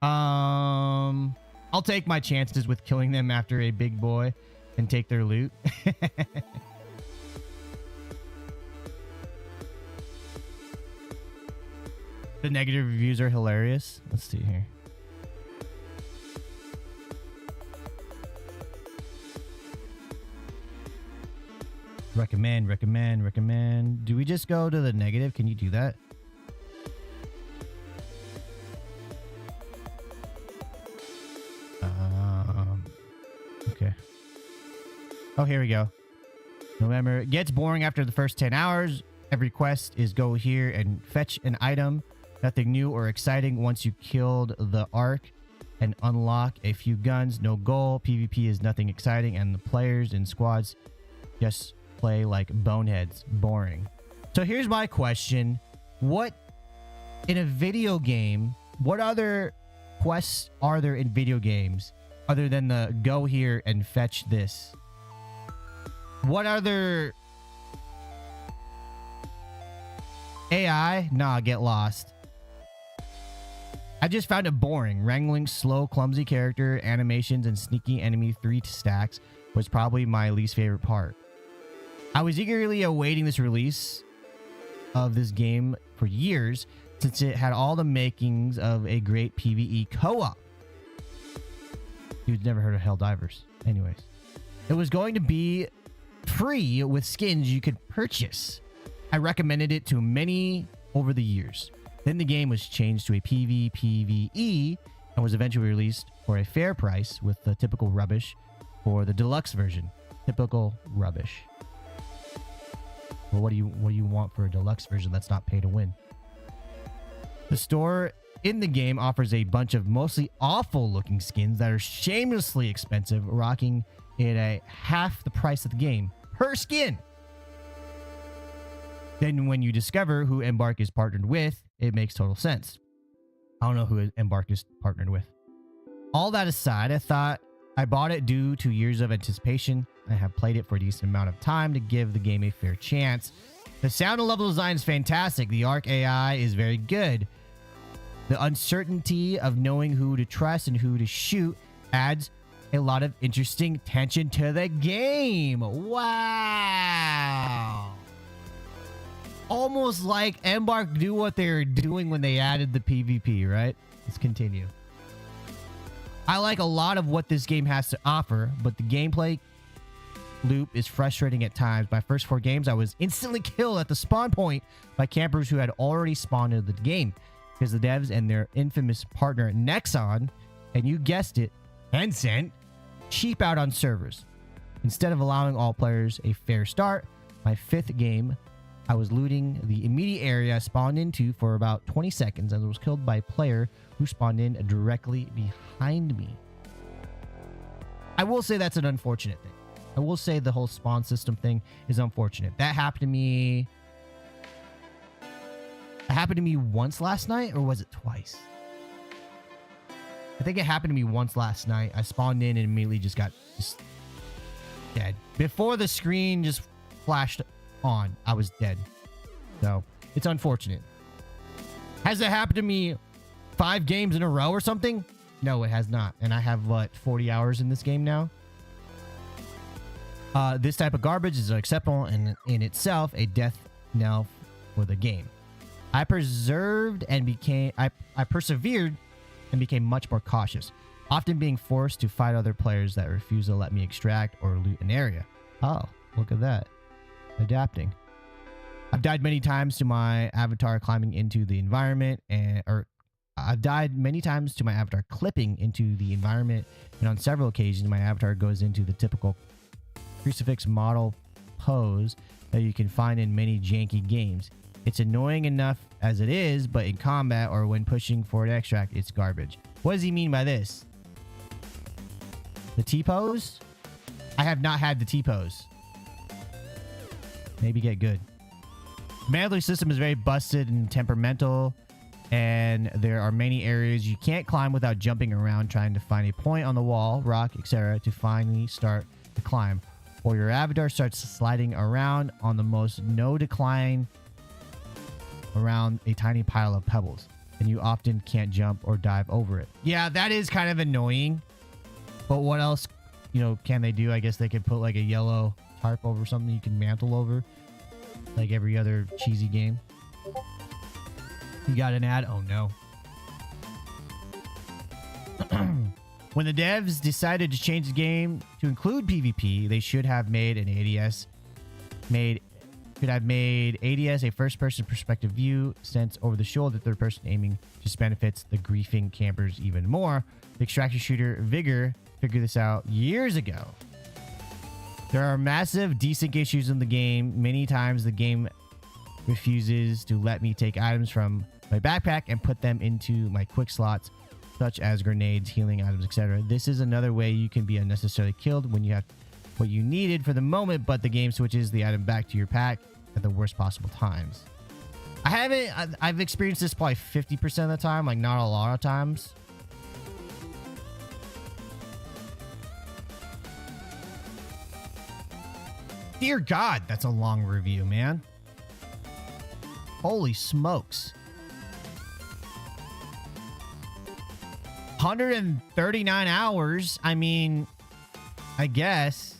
I'll take my chances with killing them after a big boy and take their loot. The negative reviews are hilarious. Let's see here. Recommend. Do we just go to the negative? Can you do that? Okay. Oh, here we go. November. It gets boring after the first 10 hours. Every quest is go here and fetch an item. Nothing new or exciting once you killed the Ark and unlock a few guns. No goal. PvP is nothing exciting, and the players in squads just play like boneheads. Boring. So here's my question. What in a video game, what other quests are there in video games other than the go here and fetch this? What other AI? Nah, get lost. I just found it boring. Wrangling slow, clumsy character, animations, and sneaky enemy 3 stacks was probably my least favorite part. I was eagerly awaiting this release of this game for years since it had all the makings of a great PvE co-op. You've never heard of Helldivers. Anyways. It was going to be free with skins you could purchase. I recommended it to many over the years. Then the game was changed to a PvPvE and was eventually released for a fair price with the typical rubbish for the deluxe version. Typical rubbish. Well, what do you want for a deluxe version that's not pay to win? The store in the game offers a bunch of mostly awful looking skins that are shamelessly expensive, rocking it at half the price of the game per skin. Then when you discover who Embark is partnered with, it makes total sense. I don't know who Embark is partnered with. All that aside, I thought I bought it due to years of anticipation. I have played it for a decent amount of time to give the game a fair chance. The sound and level design is fantastic. The Ark AI is very good. The uncertainty of knowing who to trust and who to shoot adds a lot of interesting tension to the game. Wow. Almost like Embark knew what they were doing when they added the PvP, right? Let's continue. I like a lot of what this game has to offer, but the gameplay loop is frustrating at times. My first 4 games, I was instantly killed at the spawn point by campers who had already spawned into the game because the devs and their infamous partner Nexon, and you guessed it, Tencent, cheap out on servers. Instead of allowing all players a fair start, my 5th game, I was looting the immediate area I spawned into for about 20 seconds and was killed by a player who spawned in directly behind me. I will say that's an unfortunate thing. I will say the whole spawn system thing is unfortunate. That happened to me. It happened to me once last night, or was it twice? I think it happened to me once last night. I spawned in and immediately just got dead. Before the screen just flashed on, I was dead. So it's unfortunate. Has it happened to me 5 games in a row or something? No, it has not. And I have, what, 40 hours in this game now? This type of garbage is unacceptable and in itself a death knell for the game. I persevered and became much more cautious, often being forced to fight other players that refuse to let me extract or loot an area. Oh, look at that. Adapting. I've died many times to my avatar climbing into the environment I've died many times to my avatar clipping into the environment, and on several occasions my avatar goes into the typical crucifix model pose that you can find in many janky games. It's annoying enough as it is, but in combat or when pushing for an extract, it's garbage. What does he mean by this? The T-pose? I have not had the T-pose. Maybe get good. The mandatory system is very busted and temperamental, and there are many areas you can't climb without jumping around trying to find a point on the wall, rock, etc. to finally start to climb. Or your avatar starts sliding around on the most no decline around a tiny pile of pebbles, and you often can't jump or dive over it. Yeah, that is kind of annoying, but what else, can they do? I guess they could put like a yellow tarp over something you can mantle over, like every other cheesy game. You got an ad? Oh no. When the devs decided to change the game to include PvP, they should have made an ADS Could have made ADS a first-person perspective view, since over-the-shoulder third-person aiming just benefits the griefing campers even more. The extraction shooter Vigor figured this out years ago. There are massive desync issues in the game. Many times the game refuses to let me take items from my backpack and put them into my quick slots, such as grenades, healing items, etc. This is another way you can be unnecessarily killed when you have what you needed for the moment, but the game switches the item back to your pack at the worst possible times. I've experienced this probably 50% of the time, like not a lot of times. Dear God, that's a long review, man. Holy smokes. 139 hours. I mean, I guess.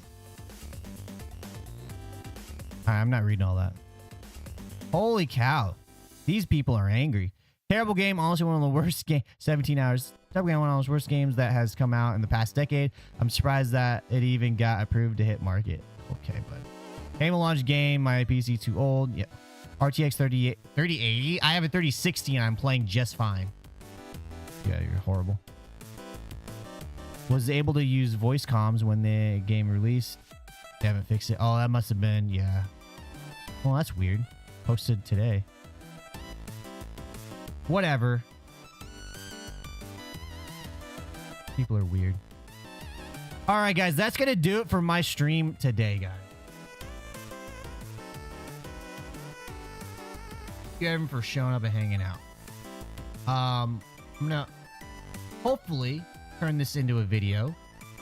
I'm not reading all that. Holy cow. These people are angry. Terrible game. Honestly, one of the worst games. 17 hours. Terrible game. One of the worst games that has come out in the past decade. I'm surprised that it even got approved to hit market. Okay, but game will launch game. My PC too old. Yeah. RTX 3080. I have a 3060 and I'm playing just fine. Yeah, you're horrible. Was able to use voice comms when the game released. They haven't fixed it. Oh, that must have been, yeah. Well, that's weird. Posted today. Whatever. People are weird. All right, guys. That's going to do it for my stream today, guys. Thank you everyone for showing up and hanging out. I'm going to hopefully turn this into a video,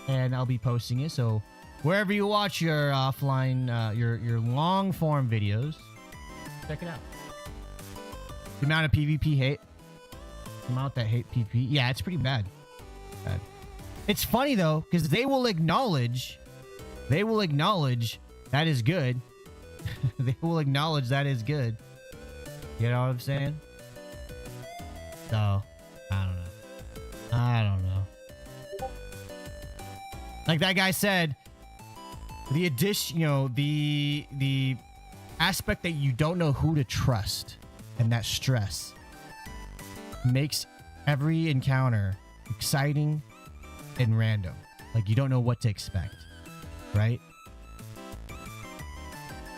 and I'll be posting it. So wherever you watch your offline, your long form videos, check it out. The amount of PvP hate, the amount that hate PvP, yeah, it's pretty bad. It's funny though, because they will acknowledge that is good. They will acknowledge that is good. You know what I'm saying? So I don't know. Like that guy said, the addition, the aspect that you don't know who to trust and that stress makes every encounter exciting and random. Like you don't know what to expect, right?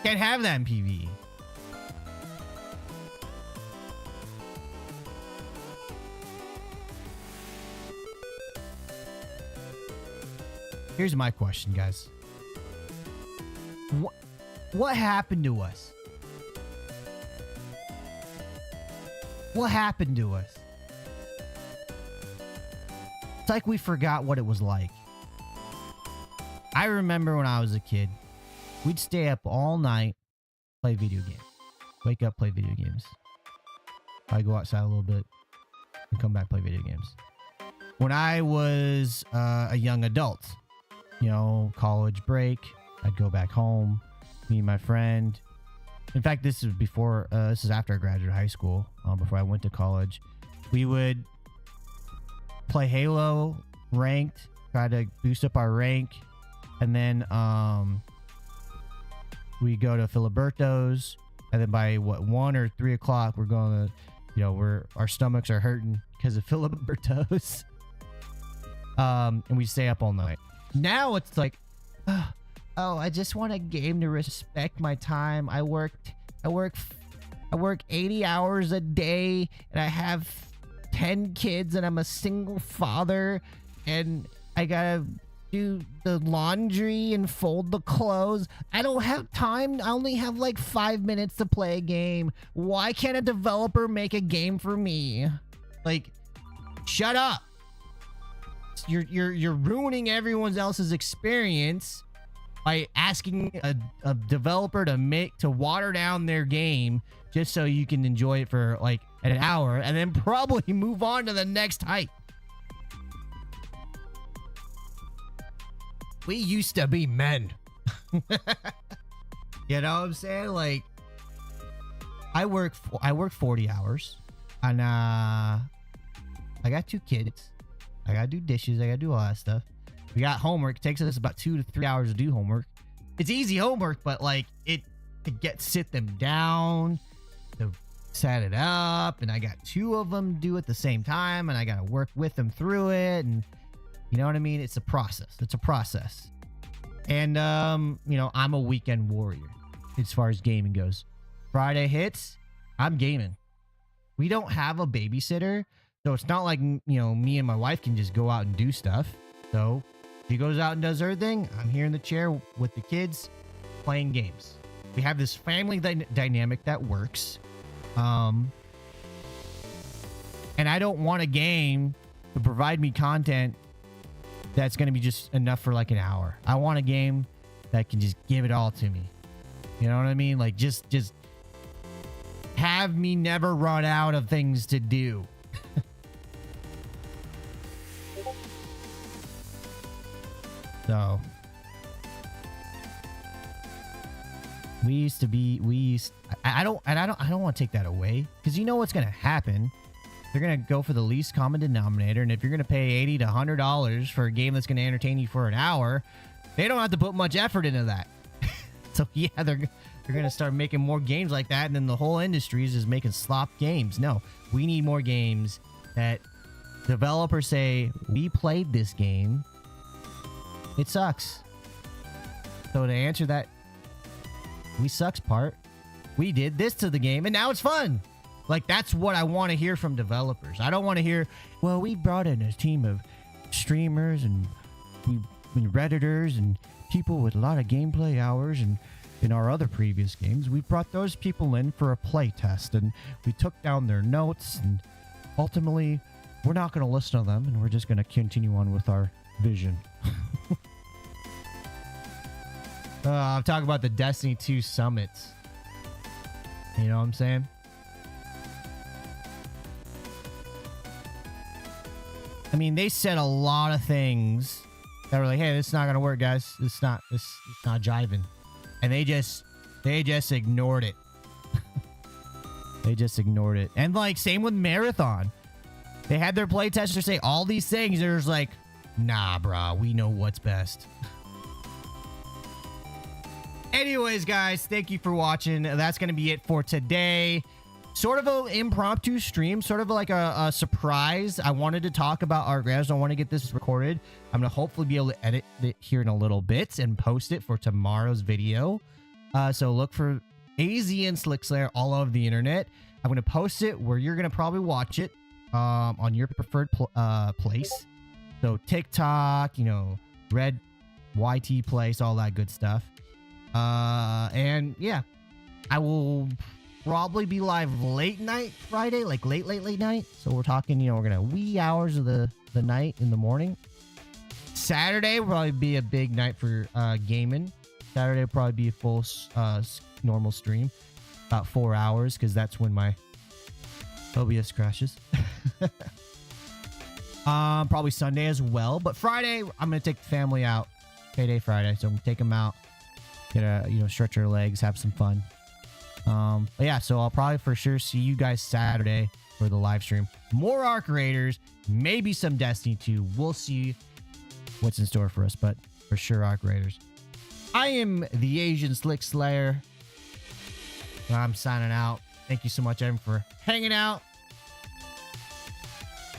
Can't have that in PvE. Here's my question, guys. What happened to us? What happened to us? It's like we forgot what it was like. I remember when I was a kid, we'd stay up all night, play video games. Wake up, play video games. I'd go outside a little bit and come back, play video games. When I was a young adult, college break, I'd go back home, me and my friend. In fact, this is after I graduated high school, before I went to college. We would play Halo ranked, try to boost up our rank, and then we go to Filiberto's, and then by 1 or 3 o'clock, we're going to, our stomachs are hurting because of Filiberto's. And we stay up all night. Now it's like, I just want a game to respect my time. I work 80 hours a day, and I have 10 kids, and I'm a single father, and I gotta do the laundry and fold the clothes. I don't have time. I only have like 5 minutes to play a game. Why can't a developer make a game for me? Like, shut up. You're ruining everyone else's experience by asking a developer to water down their game just so you can enjoy it for like an hour and then probably move on to the next hype. We used to be men. You know what I'm saying? Like, I work 40 hours, and I got 2 kids. I gotta do dishes. I gotta do all that stuff. We got homework. It takes us about 2 to 3 hours to do homework. It's easy homework, but like to sit them down, to set it up, and I got 2 of them do it at the same time, and I got to work with them through it, and you know what I mean? It's a process. It's a process. And, you know, I'm a weekend warrior as far as gaming goes. Friday hits, I'm gaming. We don't have a babysitter, so it's not like, you know, me and my wife can just go out and do stuff. So she goes out and does her thing. I'm here in the chair with the kids playing games. We have this family dynamic that works. And I don't want a game to provide me content that's going to be just enough for like an hour. I want a game that can just give it all to me. You know what I mean? Like just have me never run out of things to do. So I don't want to take that away, because you know what's going to happen. They're going to go for the least common denominator, and if you're going to pay $80 to $100 for a game that's going to entertain you for an hour, they don't have to put much effort into that. So yeah, they're going to start making more games like that, and then the whole industry is just making slop games. No, we need more games that developers say, we played this game, it sucks. So to answer that we sucks part, we did this to the game and now it's fun. Like, that's what I want to hear from developers. I don't want to hear, well, we brought in a team of streamers and Redditors and people with a lot of gameplay hours, and in our other previous games, we brought those people in for a play test and we took down their notes, and ultimately we're not going to listen to them and we're just going to continue on with our vision. I'm talking about the Destiny 2 summits. You know what I'm saying? I mean, they said a lot of things that were like, hey, this is not going to work, guys. It's not jiving. And they just ignored it. They just ignored it. And like, same with Marathon. They had their playtesters say all these things. There's like, nah, brah, we know what's best. Anyways, guys, thank you for watching. That's going to be it for today. Sort of an impromptu stream, sort of like a surprise. I wanted to talk about Art Grabs. I want to get this recorded. I'm going to hopefully be able to edit it here in a little bit and post it for tomorrow's video. So look for AZ and Slickslayer all over the internet. I'm going to post it where you're going to probably watch it on your preferred place. So TikTok, you know, Red YT Place, all that good stuff. And yeah, I will probably be live late night Friday, like late night. So we're talking, you know, we're gonna wee hours of the night in the morning. Saturday will probably be a big night for gaming. Saturday will probably be a full normal stream, about 4 hours, because that's when my OBS crashes. Probably Sunday as well, but Friday I'm gonna take the family out. Payday Friday, so I'm gonna take them out, get stretch our legs, have some fun. But yeah, so I'll probably for sure see you guys Saturday for the live stream. More Arc Raiders, maybe some Destiny 2. We'll see what's in store for us, but for sure Arc Raiders. I am the Asian Slick Slayer. I'm signing out. Thank you so much, Evan, for hanging out.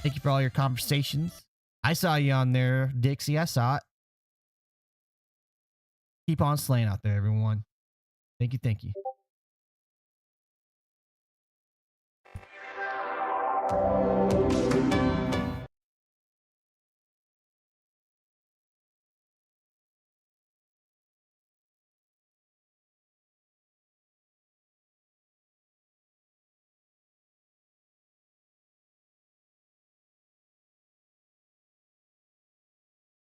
Thank you for all your conversations. I saw you on there, Dixie. I saw it. Keep on slaying out there, everyone. Thank you. Thank you.